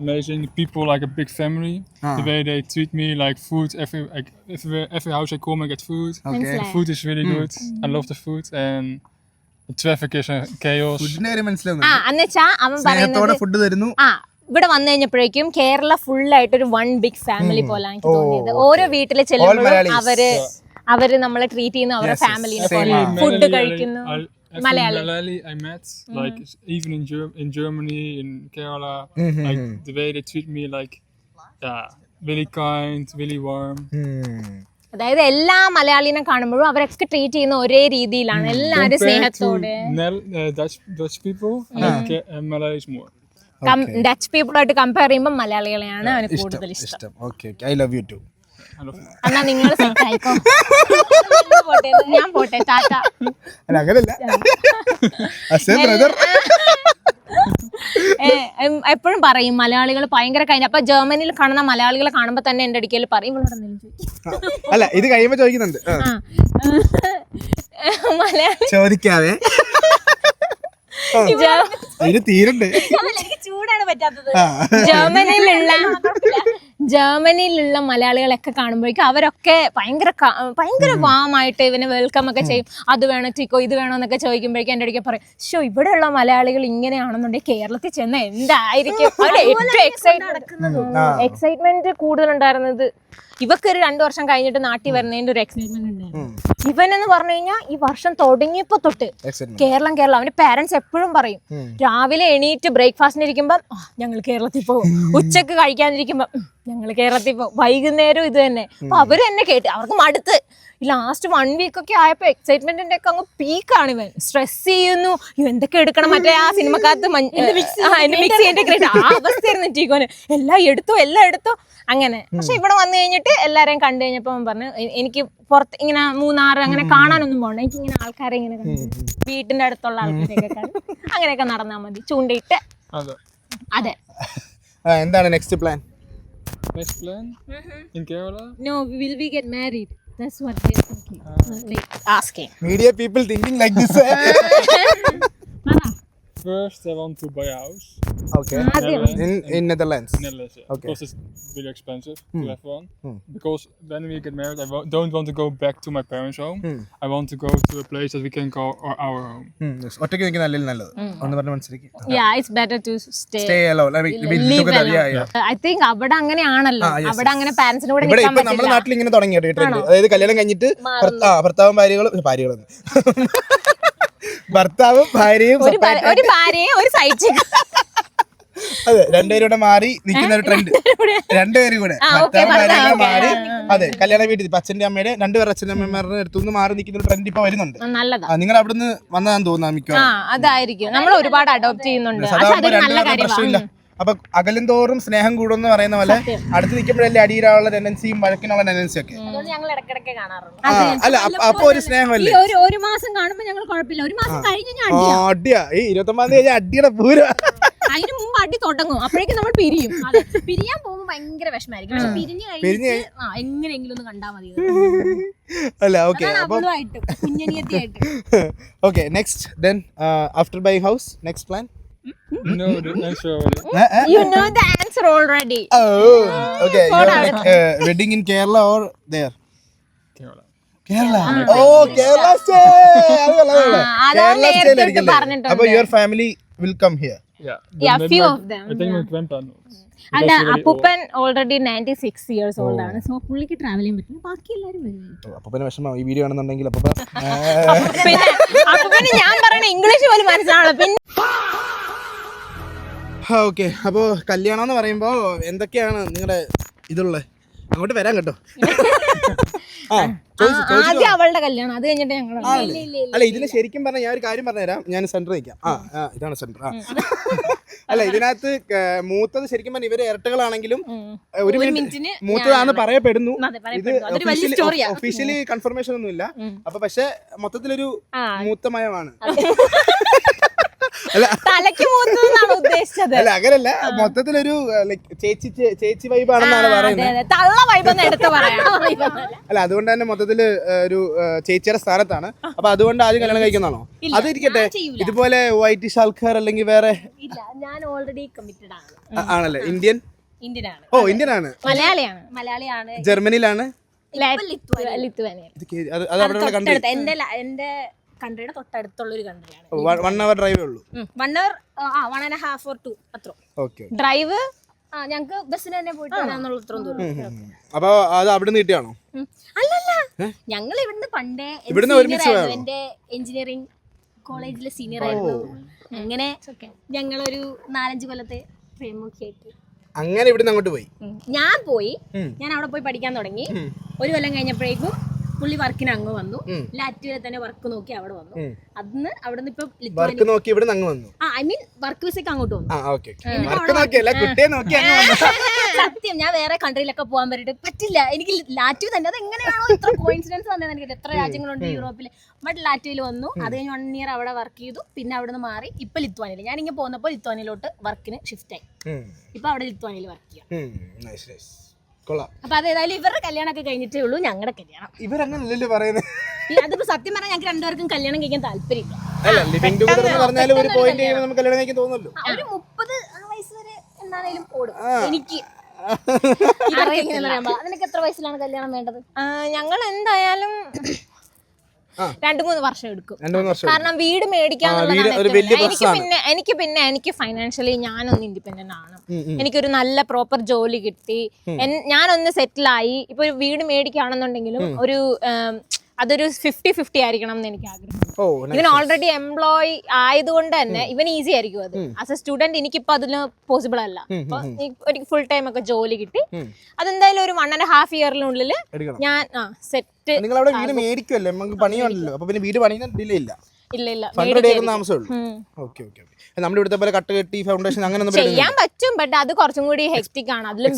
Amazing. The people like a big family. The way they treat me, like food. Every house I come, I get food. Okay. The food is really good. I love the food and the traffic is chaos. ഫുഡിനെ മനസ്സിലാവുന്നു. എന്നുവെച്ചാ അവൻ പറയുന്നത് food തരുന്നു. ഇവിടെ വന്നു കഴിഞ്ഞപ്പോഴേക്കും Kerala full ആയിട്ട് ഒരു വൺ ബിഗ് ഫാമിലി പോലാണ് എനിക്ക് തോന്നിയത്. ഓരോ വീട്ടിൽ ചെല്ലുമ്പോഴും അവര് നമ്മളെ ട്രീറ്റ് ചെയ്യുന്നു അവരുടെ ഫാമിലിനെ പോലെ. ഫുഡ് കഴിക്കുന്നു. Malayali I met, like even in Germany, in Kerala, like the way they treat me, like really kind, really warm. അതായത് എല്ലാ മലയാളിനെ കാണുമ്പോഴും അവരൊക്കെ ട്രീറ്റ് ചെയ്യുന്ന ഒരേ രീതിയിലാണ്. എല്ലാവരും സ്നേഹത്തോടെ. Dutch people, Malayalis more. Dutch പീപ്പിളായിട്ട് കമ്പയർ ചെയ്യുമ്പോൾ മലയാളികളെയാണ് അവന് കൂടുതൽ ഇഷ്ടം. I love you too. എന്നാ നിങ്ങൾ സെറ്റ് ആയിക്കോ. ഞാൻ പോട്ടെ, ടാറ്റ. അങ്ങനല്ല, എപ്പോഴും പറയും മലയാളികൾ ഭയങ്കര കഴിഞ്ഞ. അപ്പൊ ജർമ്മനിയിൽ കാണുന്ന മലയാളികളെ കാണുമ്പോ തന്നെ എന്റെ അടുക്കൽ പറയും അല്ല ഇത് കഴിയുമ്പോ ചോദിക്കുന്നുണ്ട് മലയാളി ചോദിക്കാതെ എനിക്ക് ചൂടാണ് പറ്റാത്തത്. ജർമ്മനിയിലുള്ള മലയാളികളൊക്കെ കാണുമ്പോഴേക്കും അവരൊക്കെ ഭയങ്കര വാമായിട്ട് ഇവനെ വെൽക്കം ഒക്കെ ചെയ്യും. അത് വേണം ടിക്കോ, ഇത് വേണോ എന്നൊക്കെ ചോദിക്കുമ്പോഴേക്കും എൻ്റെ അടുക്കെ പറയും, ഷോ ഇവിടെയുള്ള മലയാളികൾ ഇങ്ങനെയാണെന്നുണ്ടെങ്കിൽ കേരളത്തിൽ ചെന്ന എന്തായിരിക്കും. അവരുടെ ഏറ്റവും എക്സൈറ്റ്മെന്റ് കൂടുതലുണ്ടായിരുന്നത് ഇവക്കൊരു 2 വർഷം കഴിഞ്ഞിട്ട് നാട്ടിൽ വരുന്നതിന്റെ ഒരു എക്സൈറ്റ്മെന്റ് ഉണ്ടായിരുന്നു. ഇവനെന്ന് പറഞ്ഞു കഴിഞ്ഞാൽ ഈ വർഷം തുടങ്ങിയപ്പോ തൊട്ട് കേരളം അവന്റെ പാരന്റ്സ് എപ്പോഴും പറയും, രാവിലെ എണീറ്റ് ബ്രേക്ക്ഫാസ്റ്റിന് ഇരിക്കുമ്പം ഞങ്ങൾ കേരളത്തിൽ പോകും, ഉച്ചക്ക് കഴിക്കാനിരിക്കുമ്പം ഞങ്ങൾ കേരളത്തിൽ പോകും, വൈകുന്നേരം ഇത് തന്നെ. അപ്പൊ അവര് തന്നെ കേട്ട് അവർക്ക് മടുത്ത് ലാസ്റ്റ് 1 വീക്ക് ഒക്കെ ആയപ്പോ എക്സൈറ്റ്മെന്റിന്റെ ഒക്കെ അങ്ങ് പീക്കാണ്. ഇവൻ സ്ട്രെസ് ചെയ്യുന്നു, എന്തൊക്കെ എടുക്കണം, മറ്റേ ആ സിനിമക്കകത്ത് മിക്സ് ആ അവസ്ഥയായിരുന്നു ടീക്കോന്. എല്ലാം എടുത്തോ അങ്ങനെ. പക്ഷെ ഇവിടെ വന്നു കഴിഞ്ഞിട്ട് എല്ലാരെയും കണ്ടു കഴിഞ്ഞപ്പോ പറഞ്ഞു, എനിക്ക് പുറത്ത് ഇങ്ങനെ 3-6 അങ്ങനെ കാണാനൊന്നും പോകണ്ട, എനിക്ക് ഇങ്ങനെ ആൾക്കാരെ ഇങ്ങനെ വീട്ടിന്റെ അടുത്തുള്ള ആൾക്കാരെയൊക്കെ കണ്ട് അങ്ങനെയൊക്കെ നടന്നാ മതി, ചൂണ്ടയിട്ട്. അതെ. എന്താണ് next plan? Next plan in Kerala? No, will we get married? That's what they're thinking. Like asking. Media people thinking like this. First, I want to buy a house. Okay. In Netherlands. Netherlands, yeah. Okay. Because it's really expensive to have one. Because when we get married, don't want to go back to my parents' home. I want to go to a place that we can call our home. ഒറ്റയ്ക്ക് നിൽക്കുന്ന നല്ലത്. ഒന്ന് പറഞ്ഞ് മനസ്സിലാക്കി. Yeah, it's better to stay alone. I mean, live alone. Yeah. I think അവിടെ അങ്ങനെയാണല്ലോ. അവിടെ അങ്ങനെ പാരന്റ്സിന്റെ കൂടെ ഇവിടെ നിൽക്കാൻ ഇപ്പൊ നമ്മുടെ നാട്ടിൽ ഇങ്ങനെ തുടങ്ങിയ ട്രെൻഡ്. അതായത് കല്യാണം കഴിഞ്ഞിട്ട് ഭർത്താവും ഭാര്യയും ഒരു ഭാര്യയും ഒരു സൈഡ് അതെ രണ്ടുപേരും മാറി നിൽക്കുന്ന ഒരു ട്രെൻഡ്. രണ്ടുപേരും കൂടെ ഭർത്താവും ഭാര്യയും മാറി അതെ കല്യാണ വീട്ടിൽ അച്ഛന്റെ അമ്മയുടെ രണ്ടുപേരുടെ അച്ഛൻ്റെ അമ്മമാരുടെ അടുത്തുനിന്ന് മാറി നിൽക്കുന്ന ഒരു ട്രെൻഡ് ഇപ്പൊ വരുന്നുണ്ട്. നല്ലതാ. നിങ്ങൾ അവിടുന്ന് വന്നതാന്ന് തോന്നുന്നു മിക്കവാറും. അതായിരിക്കും. നമ്മൾ ഒരുപാട് അഡോപ്റ്റ് ചെയ്യുന്നുണ്ട്. പ്രശ്നമില്ല. അപ്പൊ അകലും തോറും സ്നേഹം കൂടുമെന്ന് പറയുന്ന പോലെ അടുത്ത് നിൽക്കുമ്പോഴല്ലേ അടിയിലുള്ള ടെൻഡൻസിയും വഴക്കിനുള്ള ടെൻഡൻസിയും ഒക്കെ. ഞങ്ങൾ ഇടയ്ക്കിടയ്ക്ക് കാണാറുണ്ട്. അല്ല അപ്പൊ ഒരു സ്നേഹമല്ലേ. ഒരു മാസം കാണുമ്പോ ഞങ്ങൾ കുഴപ്പമില്ല, ഒരു മാസം കഴിഞ്ഞ് അടിയാ. ഈ 29 തീയതി അടിയുടെ പൂര. അതിന് മുമ്പ് അടി തുടങ്ങും, അപ്പോഴേക്കും നമ്മൾ പിരിയും. പിരിയാൻ പോകുമ്പോൾ ഭയങ്കര വിഷമായിരിക്കും, പക്ഷെ പിരിഞ്ഞു കഴിഞ്ഞ് എങ്ങനെയെങ്കിലും ഒന്ന് കണ്ടാൽ മതി. അല്ല okay. Okay next then after buy house next plan? No, the answer already. You know the answer already. Oh, okay. Wedding in Kerala or there? Kerala. Oh, Kerala stay. Kerala stay. Appo your family will come here. Yeah, few of them. I think my grandpa knows. And അപ്പൂപ്പൻ already 96 years old ആണ്. So പുള്ളിക്ക് travel ചെയ്യാൻ പറ്റില്ല, ബാക്കി എല്ലാവരും വരും. അപ്പൂപ്പന് വിഷമം ഈ വീഡിയോ ആണെന്നുണ്ടെങ്കിൽ പിന്നെ അപ്പൂപ്പന് ഞാൻ പറയണ ഇംഗ്ലീഷ് പോലും മനസ്സിലാവണം. പിന്നെ ഓക്കെ. അപ്പോൾ കല്യാണം എന്ന് പറയുമ്പോൾ എന്തൊക്കെയാണ് നിങ്ങളുടെ ഇതുള്ളത്? അങ്ങോട്ട് വരാൻ കേട്ടോ. ആദ്യം അവളുടെ കല്യാണം, അത് കഴിഞ്ഞിട്ട് ഞങ്ങൾ. അല്ല ഇതിന് ശരിക്കും പറഞ്ഞാൽ ഞാൻ ഒരു കാര്യം പറഞ്ഞുതരാം. ഞാൻ സെന്റർ നിൽക്കാം. ഇതാണ് സെന്റർ. അല്ല ഇതിനകത്ത് മൂത്തത് ശരിക്കും പറഞ്ഞാൽ ഇവര് ഇരട്ടകളാണെങ്കിലും ഒരു മിനിറ്റിന് മൂത്തതാണെന്ന് പറയപ്പെടുന്നു. ഇത് ഒഫീഷ്യലി കൺഫർമേഷൻ ഒന്നും ഇല്ല. അപ്പൊ പക്ഷെ മൊത്തത്തിലൊരു മൂത്തമയമാണ്. തലയ്ക്ക് മൂത്തതാണ് ഉദ്ദേശിച്ചത്. അല്ല അങ്ങനല്ല, മൊത്തത്തിലൊരു ചേച്ചി വൈബാണെന്നാണ് പറയുന്നത്. തള്ള വൈബെന്ന് എടുത്ത് പറയാം. അല്ല അതുകൊണ്ട് തന്നെ മൊത്തത്തില് ഒരു ചേച്ചിയുടെ സ്ഥാനത്താണ്. അപ്പൊ അതുകൊണ്ട് ആദ്യം കല്യാണം കഴിക്കുന്നതാണോ? അതിരിക്കട്ടെ. ഇതുപോലെ വൈറ്റിഷ് ആൾക്കാർ അല്ലെങ്കിൽ വേറെ? ഞാൻ ഓൾറെഡി കമ്മിറ്റഡ് ആണ്. ആണല്ലേ? ഇന്ത്യൻ ഇന്ത്യനാണ്. ഓ ഇന്ത്യൻ ആണ്. മലയാളിയാണ്. ജർമ്മനിയിലാണ്. ലിത്വാനിയ. അത് അവിടെയുള്ള കൺട്രി. എന്റെ കൺട്രിയുടെ തൊട്ടടുത്തുള്ള ഒരു കൺട്രിയാണ്. 1 hour ഡ്രൈവേ ഉള്ളൂ. 1 hour 1.5 or 2 അത്ര. ഓക്കെ. ഡ്രൈവ് ഞങ്ങക്ക് ബസ്സിന് തന്നെ പോയിട്ട് വരാന്നുള്ള ഇത്രയും ദൂരം. അപ്പൊ അത് അവിടെ നിന്ന് കിട്ടിയാണോ? അല്ലല്ല, ഞങ്ങൾ ഇവിടുന്ന് പണ്ടേ എന്റെ എഞ്ചിനീയറിംഗ് കോളേജിലെ സീനിയർ ആയിരുന്നു. അങ്ങനെ ഞങ്ങളൊരു 4-5 കൊല്ലത്തെ പ്രേമൊക്കെ ആയിട്ട് അങ്ങനെ ഇവിടുന്ന് അങ്ങോട്ട് പോയി. ഞാൻ അവിടെ പോയി പഠിക്കാൻ തുടങ്ങി. 1 കൊല്ലം കഴിഞ്ഞപ്പോഴേക്കും പുള്ളി വർക്കിന് അങ്ങ് വന്നു. ലാറ്റ്വിയയിൽ തന്നെ വർക്ക് നോക്കി അവിടെ വന്നു. അന്ന് അവിടെ നിന്ന് ഇപ്പൊ വർക്ക് നോക്കി ഇവിടെ അങ്ങ് വന്നു. ഐ മീൻ വർക്ക് വിസയ്ക്ക് അങ്ങോട്ട് വന്നു. സത്യം ഞാൻ വേറെ കൺട്രിയിലൊക്കെ പോകാൻ പറ്റിട്ട് പറ്റില്ല. എനിക്ക് ലാറ്റ്വി തന്നെ, അത് എങ്ങനെയാണോ ഇത്ര കോയിൻസിഡൻസ് വന്നതെന്ന് എനിക്ക് എത്ര രാജ്യങ്ങളുണ്ട് യൂറോപ്പിൽ. ബട്ട് ലാറ്റ്വിയിൽ വന്നു. അത് കഴിഞ്ഞ് 1 year അവിടെ വർക്ക് ചെയ്തു. പിന്നെ അവിടെ നിന്ന് മാറി ഇപ്പൊ ലിത്വാനിയിൽ. ഞാൻ ഇങ്ങനെ പോന്നപ്പോൾ ലിത്വാനിയിലോട്ട് വർക്കിന് ഷിഫ്റ്റ് ആയി. ഇപ്പൊ അവിടെ ലിത്വാനിയിൽ വർക്ക് ചെയ്യാം. അപ്പൊ അതേതായാലും ഇവരുടെ കല്യാണമൊക്കെ കഴിഞ്ഞിട്ടേ ഉള്ളൂ ഞങ്ങളുടെ കല്യാണം. ഇവരങ്ങനല്ലല്ലോ പറയുന്നത്. അതിപ്പോ സത്യം പറഞ്ഞാൽ ഞങ്ങൾക്ക് രണ്ടുപേർക്കും കല്യാണം കഴിക്കാൻ താല്പര്യമില്ല. ഒരു 30 വയസ്സ് വരെ എന്നാണേലും ഓടും എനിക്ക്. അതിനൊക്കെ എത്ര വയസ്സിലാണ് കല്യാണം വേണ്ടത്? ഞങ്ങൾ എന്തായാലും 2-3 വർഷം എടുക്കും. 2-3 വർഷം. കാരണം വീട് മേടിക്കാന്നുള്ളതാണ്. എനിക്ക് ഫൈനാൻഷ്യലി ഞാനൊന്ന് ഇൻഡിപെൻഡന്റ് ആണ്. എനിക്കൊരു നല്ല പ്രോപ്പർ ജോലി കിട്ടി, ഞാനൊന്ന് സെറ്റിലായി. ഇപ്പൊ ഒരു വീട് മേടിക്കുകയാണെന്നുണ്ടെങ്കിലും ഒരു അതൊരു 50-50 ആയിരിക്കണം എന്ന് എനിക്ക് ആഗ്രഹം. ഇവൻ ഓൾറെഡി എംപ്ലോയി ആയതുകൊണ്ട് തന്നെ ഇവൻ ഈസി ആയിരിക്കും അത്. ആസ് എ സ്റ്റുഡന്റ് എനിക്കിപ്പോ അതിന് പോസിബിൾ അല്ല. ഒരു ഫുൾ ടൈം ഒക്കെ ജോലി കിട്ടി, അതെന്തായാലും ഒരു 1.5 ഇയറിനുള്ളിൽ ഞാൻ സെറ്റ്. നിങ്ങൾ അവിടെ വീട് മേടിക്കുമല്ലേ, നമുക്ക് പണിയാണല്ലോ, അപ്പൊ പിന്നെ വീട് പണിയുന്ന ഡിലേ ഇല്ല. ഇല്ല നമ്മുടെ ഇവിടുത്തെ പോലെ കട്ട് കെട്ടി ഫൗണ്ടേഷൻ അങ്ങനെ ചെയ്യാൻ പറ്റും, ബട്ട് അത് കുറച്ചും കൂടി ഹെക്ടിക് ആണ്. അതിലും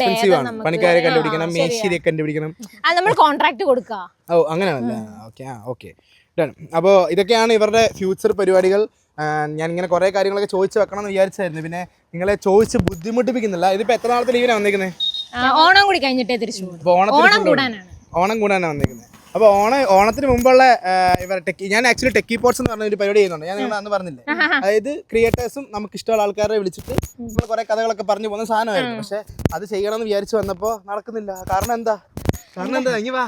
പണിക്കാരെ കണ്ടുപിടിക്കണം, മേശിരിയെ കണ്ടുപിടിക്കണം, നമ്മൾ കോൺട്രാക്ട് കൊടുക്കുക. ഓ അങ്ങനെയാണല്ലേ. Okay done. അപ്പോൾ ഇതൊക്കെയാണ് ഇവരുടെ ഫ്യൂച്ചർ പരിപാടികൾ. ഞാൻ ഇങ്ങനെ കുറേ കാര്യങ്ങളൊക്കെ ചോദിച്ചു വെക്കണം എന്ന് വിചാരിച്ചായിരുന്നു, പിന്നെ നിങ്ങളെ ചോദിച്ച് ബുദ്ധിമുട്ടിപ്പിക്കുന്നില്ല. ഇതിപ്പോൾ എത്ര നാളത്തെ ലീവിനാണ് വന്നേക്കുന്നത്? ഓണം കൂടി കഴിഞ്ഞിട്ടേ തിരിച്ചു. ഓണം കൂടാനാണ് വന്നേക്കുന്നത്. അപ്പോൾ ഓണത്തിന് മുമ്പുള്ള ഇവർ ഞാൻ ആക്ച്വലി ടെക്കി പോർട്സ് എന്ന് പറഞ്ഞ ഒരു പരിപാടി ചെയ്യുന്നുണ്ട്. ഞാൻ നിങ്ങൾ അന്ന് പറഞ്ഞില്ലേ, അതായത് ക്രിയേറ്റേഴ്സും നമുക്ക് ഇഷ്ടമുള്ള ആൾക്കാരെ വിളിച്ചിട്ട് നമ്മൾ കുറേ കഥകളൊക്കെ പറഞ്ഞു പോകുന്ന സാധനമായിരുന്നു. പക്ഷെ അത് ചെയ്യണമെന്ന് വിചാരിച്ചു വന്നപ്പോൾ നടക്കുന്നില്ല. കാരണം എന്താ ഇനി വാ.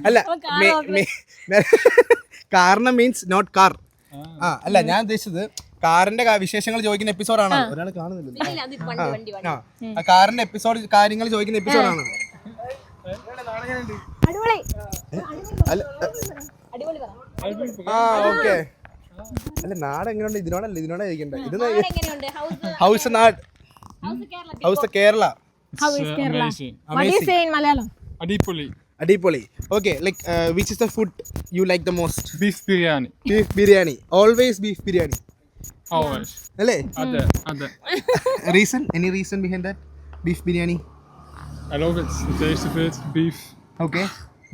അല്ല, കാരണം മീൻസ് നോട്ട് കാർ. അല്ല, ഞാൻ ഉദ്ദേശിച്ചത് കാറിന്റെ വിശേഷങ്ങൾ ചോദിക്കുന്ന എപ്പിസോഡാണ്. ഒരാൾ കാണുന്നില്ല. കാറിന്റെ എപ്പിസോഡ് കാര്യങ്ങൾ ചോദിക്കുന്ന എപ്പിസോഡാണ്. ഓക്കെ. അല്ല, നാട് എങ്ങനെയുണ്ട്? ഇതിനോടാ ചോദിക്കണ്ടേ. ഇത് ഹൗസ് നാട്, house Kerala. Adipoli. Okay, like which is the food you like the most? Beef biryani. Beef biryani. Always beef biryani. Always. Alle? Adde. Reason? Any reason behind that? Beef biryani? I love it. The taste of it. Beef. Okay.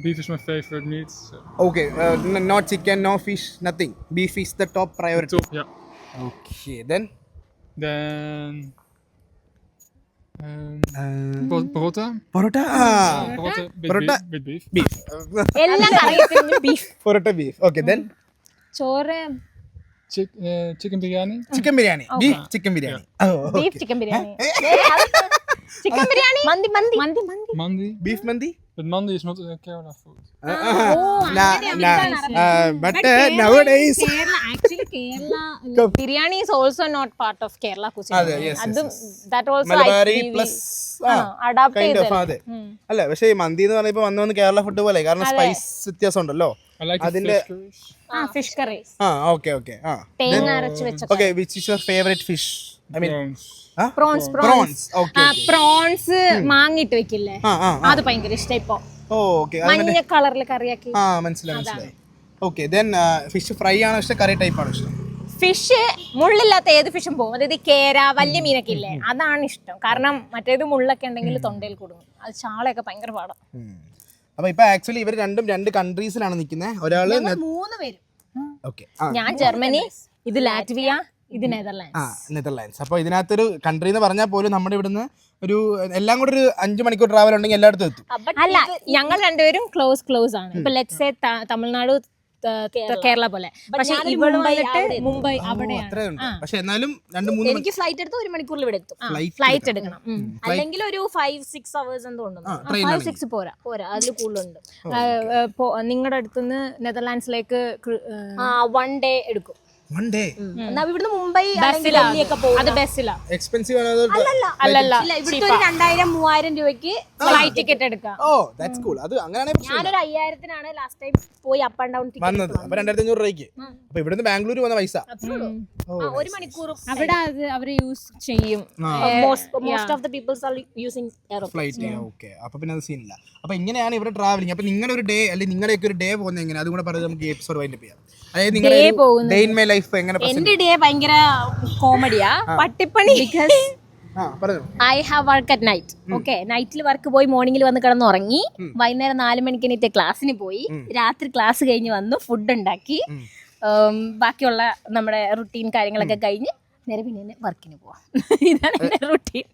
Beef is my favorite meat. So. Okay, not chicken, no fish, nothing. Beef is the top priority. Top, yeah. Okay, then? Porota. Porota? Porota with beef. Beef. എല്ലാം കറിയത്തിന് beef. Porota beef. Okay, then? ചോറ് Chicken biryani. Chicken biryani. Beef chicken biryani. Oh, beef chicken biryani. Chicken biryani. Mandi. Beef mandi? But mandi is not Kerala food. But nowadays Kerala biryani is also not part of Kerala cuisine. Yes. That also Malabari plus adapt kind of അതെ. അല്ല, പക്ഷേ ഈ മന്തി എന്ന് പറയുമ്പോൾ വന്ന് Kerala food പോലെ, കാരണം spice വ്യത്യാസം ഉണ്ടല്ലോ. I like അതിന്റെ fish curry. Okay. തേങ്ങ അരച്ച് വെച്ച. Okay, which is your favorite fish? I mean prawns. Prawns. Okay. Prawns മാങ്ങിട്ട് വെക്കില്ലേ, അത് ഭയങ്കര ഇഷ്ടം. ഇപ്പൊ മഞ്ഞ കളറിൽ കറിയാക്കി. മനസ്സിലായി. ഓക്കെ, ദെൻ ഫിഷ് ഫ്രൈ ആണോ ഇഷ്ടം, കറി ടൈപ്പ് ആണോ ഇഷ്ടം? ഫിഷ് മുള്ളില്ലാത്ത ഏത് ഫിഷും പോകും. അതായത് കേര, വലിയ മീനൊക്കെ ഇല്ലേ, അതാണ് ഇഷ്ടം. കാരണം മറ്റേത് മുള്ളൊക്കെ ഉണ്ടെങ്കിൽ തൊണ്ടയിൽ കൊടുക്കും. അത് ചാളയൊക്കെ ഭയങ്കര പാടാം. അപ്പൊ ഇപ്പൊ ആക്ച്വലി ഇവർ രണ്ട് കൺട്രീസിലാണ് നിൽക്കുന്നത്. ഒരാള് 3 പേരും. ഓക്കെ, ഞാൻ ജർമ്മനി, ഇത് ലാറ്റ്വിയ, ഇത് നെതർലാൻഡ്സ്. അപ്പോൾ ഇതിനകത്തൊരു കൺട്രി എന്ന് പറഞ്ഞാൽ പോലും നമ്മുടെ ഇവിടുന്ന് ഒരു എല്ലാം കൂടെ ഒരു 5 മണിക്കൂർ ട്രാവൽ ഉണ്ടെങ്കിൽ എല്ലായിടത്തും എത്തും. അല്ല, ഞങ്ങൾ രണ്ടുപേരും ക്ലോസ് ആണ്. ഇപ്പൊ ലെറ്റ്സ് സേ തമിഴ്നാട്, കേരള പോലെ. പക്ഷെ ഇവിടെ വന്നിട്ട് മുംബൈ അവിടെയാണ്. പക്ഷെ എന്നാലും 2-3 എനിക്ക് ഫ്ലൈറ്റ് എടുത്ത് 1 മണിക്കൂറിൽ ഇവിടെ എത്തും. ഫ്ലൈറ്റ് എടുക്കണം. അല്ലെങ്കിൽ ഒരു 5-6 hours എന്തോ ഉണ്ട്. 5-6 പോരാ, അതിൽ കൂടുതലുണ്ട്. നിങ്ങളുടെ അടുത്തുനിന്ന് നെതർലാൻഡ്സിലേക്ക് 1 day എടുക്കും. 1 day? ഇവിടുന്ന് മുംബൈ അത് ബസ്സിലാ. എക്സ്പെൻസീവ് ആണോ? അല്ലല്ല, ഇവിടുത്തെ ഒരു 2000-3000 രൂപയ്ക്ക് ഫ്ലൈറ്റ് ടിക്കറ്റ് എടുക്കാം. That's cool. അത് അങ്ങനെയാണെങ്കിൽ ഞാനൊരു 5000-ത്തിനാണ് ലാസ്റ്റ് ടൈം പോയി അപ്പ് ആൻഡ് ഡൗൺ വന്നത്. അപ്പൊ 2500 രൂപയ്ക്ക്. അപ്പൊ ഇവിടുന്ന് ബാംഗ്ലൂർ വന്ന പൈസ 1 മണിക്കൂർ അവിടെ അവര് യൂസ് ചെയ്യും. Most of the peoples are using flight. Okay, അപ്പൊ പിന്നെ അത് സീനില്ല. അപ്പൊ ഇങ്ങനെയാണ് ഇവിടെ ട്രാവലിംഗ്. അപ്പൊ നിങ്ങളുടെ ഒരു ഡേ അല്ലെങ്കിൽ നിങ്ങളുടെയൊക്കെ ഒരു ഡേ പോകുന്നത് എങ്ങനെ, അതുകൂടെ പറഞ്ഞ് നമുക്ക് ഈ എപ്പിസോഡ് വൈൻഡപ്പ് ചെയ്യാം. അതായത് നിങ്ങളുടെ ഡേ ഇൻ മൈ ലൈഫ് എങ്ങനെ? എന്റെ ഡേ ഭയങ്കര കോമഡിയാ, പട്ടിപ്പണി. I have work at night. Okay, നൈറ്റിൽ വർക്ക് പോയി മോർണിംഗിൽ വന്ന് കിടന്നുറങ്ങി, വൈകുന്നേരം 4 മണിക്ക് എണീറ്റ് ക്ലാസ്സിന് പോയി, രാത്രി ക്ലാസ് കഴിഞ്ഞ് വന്നു, ഫുഡ് ഉണ്ടാക്കി, ബാക്കിയുള്ള നമ്മുടെ റുട്ടീൻ കാര്യങ്ങളൊക്കെ കഴിഞ്ഞ് നേരെ പിന്നെ വർക്കിന് പോവാം. ഇതാണ് എന്റെ റുട്ടീൻ.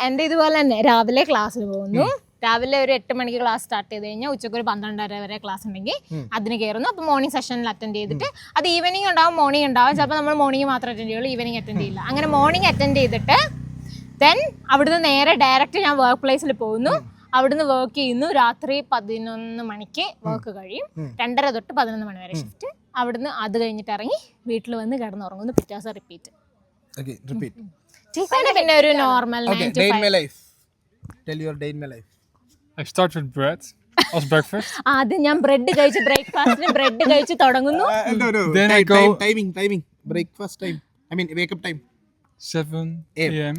എന്റെ ഇതുപോലെ തന്നെ രാവിലെ ക്ലാസ്സിന് പോകുന്നു, രാവിലെ ഒരു 8 മണിക്ക് ക്ലാസ് സ്റ്റാർട്ട് ചെയ്ത് കഴിഞ്ഞാൽ ഉച്ചയ്ക്ക് ഒരു 12:30 വരെ ക്ലാസ് ഉണ്ടെങ്കിൽ അതിന് കയറുന്നു. അപ്പോൾ മോർണിംഗ് സെഷനിൽ അറ്റൻഡ് ചെയ്തിട്ട് അത് ഈവനിങ് ഉണ്ടാവും, മോർണിംഗ് ഉണ്ടാവും. ചിലപ്പോൾ നമ്മൾ മോർണിംഗ് മാത്രം അറ്റൻഡ് ചെയ്യുള്ളൂ, ഈവനിങ് അറ്റൻഡ് ചെയ്യില്ല. അങ്ങനെ മോർണിംഗ് അറ്റൻഡ് ചെയ്തിട്ട് ദെൻ അവിടുന്ന് നേരെ ഡയറക്റ്റ് ഞാൻ വർക്ക് പ്ലേസിൽ പോകുന്നു. അവിടുന്ന് വർക്ക് ചെയ്യുന്നു. രാത്രി 11 മണിക്ക് വർക്ക് കഴിയും. 2:30 തൊട്ട് 11 മണി വരെ ഷിഫ്റ്റ്. അവിടുന്ന് അത് കഴിഞ്ഞിട്ട് ഇറങ്ങി വീട്ടിൽ വന്ന് കിടന്നുറങ്ങുന്നു. പിറ്റേ ദിവസം റിപ്പീറ്റ്. പിന്നെ ഒരു normal Day in my life. Tell your day in my life. I start with bread as breakfast. ആദ്യം ഞാൻ ബ്രെഡ് കഴിച്ച് ബ്രേക്ക്ഫാസ്റ്റിന് ബ്രെഡ് കഴിച്ച് തുടങ്ങുന്നു. No. Then I go Timing. Breakfast time. I mean, wake up time. 7 a.m.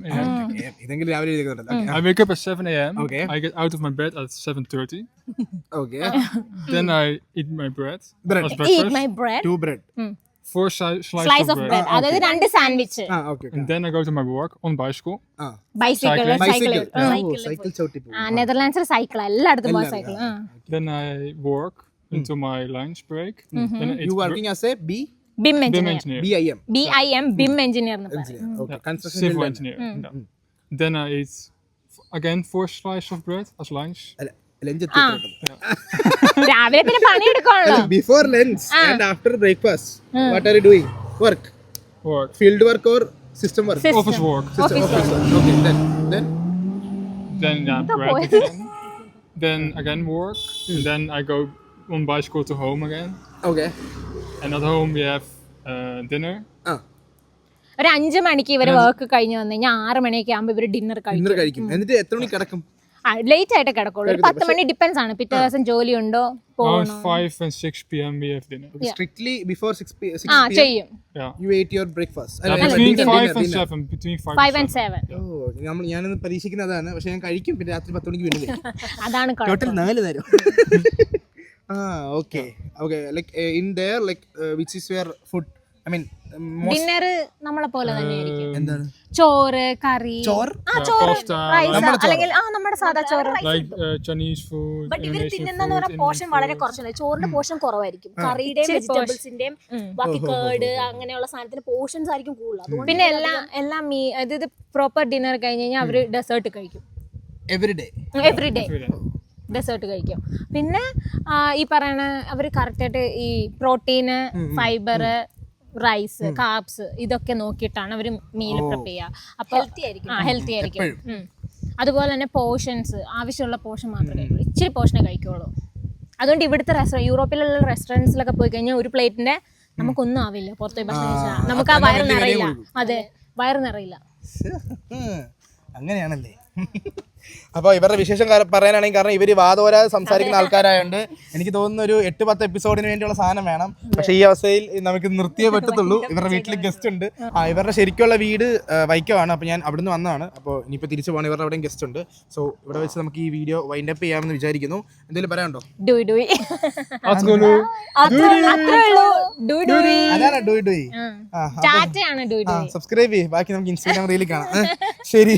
ഇതെങ്കിലും രാവിലെ എഴുതിക്കുന്നുണ്ട്. I wake up at 7 a.m. Okay. I get out of my bed at 7:30. Okay. Then I eat my bread Bread. as Eat breakfast. my bread. 2 bread. 4 Slice of bread. അതായത് 2 sandwich. Okay. And then I go to my work on bicycle. Bicycle cycle. Cycle ചവിട്ടി പോകും. നെതർലാൻഡ്സിൽ cycle എല്ലായിടത്തും പോയ cycle. Then I work into my lunch break. Then I eat You working as a BIM BIM engineer. engineer. BIM BIM engineer എന്ന് പറയും. Okay. Construction Civil builder. engineer. Yeah. Then I eat again 4 slices of bread as lunch. അല്ല, lunch രാവിലെ പിന്നെ പണിയെടുക്കുവാണല്ലോ. Before lunch and after breakfast, what are you doing? Work. Field work or system work? Office work. Office work. Okay. Then bread again. Then again work. And then I go on bicycle to home again. Okay. And at home we have dinner. ഒരു 5 മണിക്ക് ഇവര് work കഴിഞ്ഞ് വന്നു കഴിഞ്ഞാൽ 6 മണിയൊക്കെ ആകുമ്പോൾ ഇവര് dinner കഴിക്കും. എന്നിട്ട് എത്ര മണിക്ക് കിടക്കും? ലേറ്റ് ആയിട്ട് കിടക്കുള്ളൂ. ഒരു 10 മണി ഡിപ്പെൻസ് ആണ്. പിറ്റേ ദിവസം ജോലി ഉണ്ടോ Around 5 and 6 p.m. we have dinner. Strictly before 6 p.m. ചെയ്യും. Yeah. You ate your breakfast. Between 5 and 7. Between 5 and 7. ഞാനൊന്ന് പരീക്ഷിക്കുന്നതാണ്. പക്ഷെ ഞാൻ കഴിക്കും, പിന്നെ രാത്രി 10 മണിക്ക് വീണ്ടും കഴിക്കും. അതാണ് ടോട്ടൽ 4 നേരം. Okay. Like in there, like which is your food? I mean, dinner നമ്മളെ പോലെ തന്നെയായിരിക്കും. എന്താണ്? ചോറ്, കറി, ചോറ്, pasta, റൈസ്, അല്ലെങ്കിൽ നമ്മുടെ സാധാ ചോറ്. like Chinese food. ബട്ട് ഇവർ തിന്നുന്ന പോർഷൻ വളരെ കുറച്ചാണ്. ചോറിന്റെ പോർഷൻ കുറവായിരിക്കും. കറിയുടെയും വെജിറ്റബിൾസിന്റെയും ബാക്കി കേട് അങ്ങനെയുള്ള സാധനത്തിന്റെ പോർഷൻസ് ആയിരിക്കും കൂടുതൽ. പിന്നെ എല്ലാം അതായത് പ്രോപ്പർ ഡിന്നർ കഴിഞ്ഞ് കഴിഞ്ഞാൽ അവര് ഡെസേർട്ട് കഴിക്കും. എവറി ഡേ ഡെസേർട്ട് കഴിക്കും. പിന്നെ ഈ പറയണ അവർ കറക്റ്റായിട്ട് ഈ പ്രോട്ടീന്, ഫൈബർ, റൈസ്, കാർബ്സ് ഇതൊക്കെ നോക്കിയിട്ടാണ് അവർ മീൽ പ്രിപ്പയർ ചെയ്യുക. അപ്പോൾ ഹെൽത്തി ആയിരിക്കും. അതുപോലെ തന്നെ പോർഷൻസ്, ആവശ്യമുള്ള പോർഷൻ മാത്രമേ കഴിക്കുള്ളൂ. ഇച്ചിരി പോർഷനെ കഴിക്കുള്ളൂ. അതുകൊണ്ട് ഇവിടുത്തെ യൂറോപ്പിലുള്ള റെസ്റ്റോറൻറ്റ്സിലൊക്കെ പോയി കഴിഞ്ഞാൽ ഒരു പ്ലേറ്റിന്റെ നമുക്കൊന്നും ആവില്ല. പുറത്ത് പോയി ഭക്ഷണം കഴിച്ചാൽ നമുക്ക് ആ വയറ് നിറയില്ല. അതെ, വയറ് നിറയില്ല. അങ്ങനെയാണല്ലേ. അപ്പോൾ ഇവരുടെ വിശേഷം പറയാനാണെങ്കിൽ, കാരണം ഇവർ വാദോരാതെ സംസാരിക്കുന്ന ആൾക്കാരായതുകൊണ്ട് എനിക്ക് തോന്നുന്നു ഒരു 8-10 എപ്പിസോഡിന് വേണ്ടിയുള്ള സാധനം വേണം. പക്ഷേ ഈ അവസ്ഥയിൽ നമുക്ക് നിർത്തിയേ പറ്റത്തുള്ളൂ. ഇവരുടെ വീട്ടിൽ ഗസ്റ്റ് ഉണ്ട്. ഇവരുടെ ശരിക്കുള്ള വീട് വൈക്കമാണ്. അപ്പോൾ ഞാൻ അവിടുന്ന് വന്നതാണ്. അപ്പോൾ ഇനിയിപ്പോൾ തിരിച്ചു പോകണം. ഇവരുടെ അവിടെയും ഗസ്റ്റ് ഉണ്ട്. സോ ഇവിടെ വെച്ച് നമുക്ക് ഈ വീഡിയോ വൈൻഡ് അപ്പ് ചെയ്യാമെന്ന് വിചാരിക്കുന്നു. എന്തെങ്കിലും പറയാനുണ്ടോ? അതാണ് സബ്സ്ക്രൈബ് ചെയ്യ്. ബാക്കി നമുക്ക് ഇൻസ്റ്റാഗ്രാം റീലിൽ കാണാം. ശരി.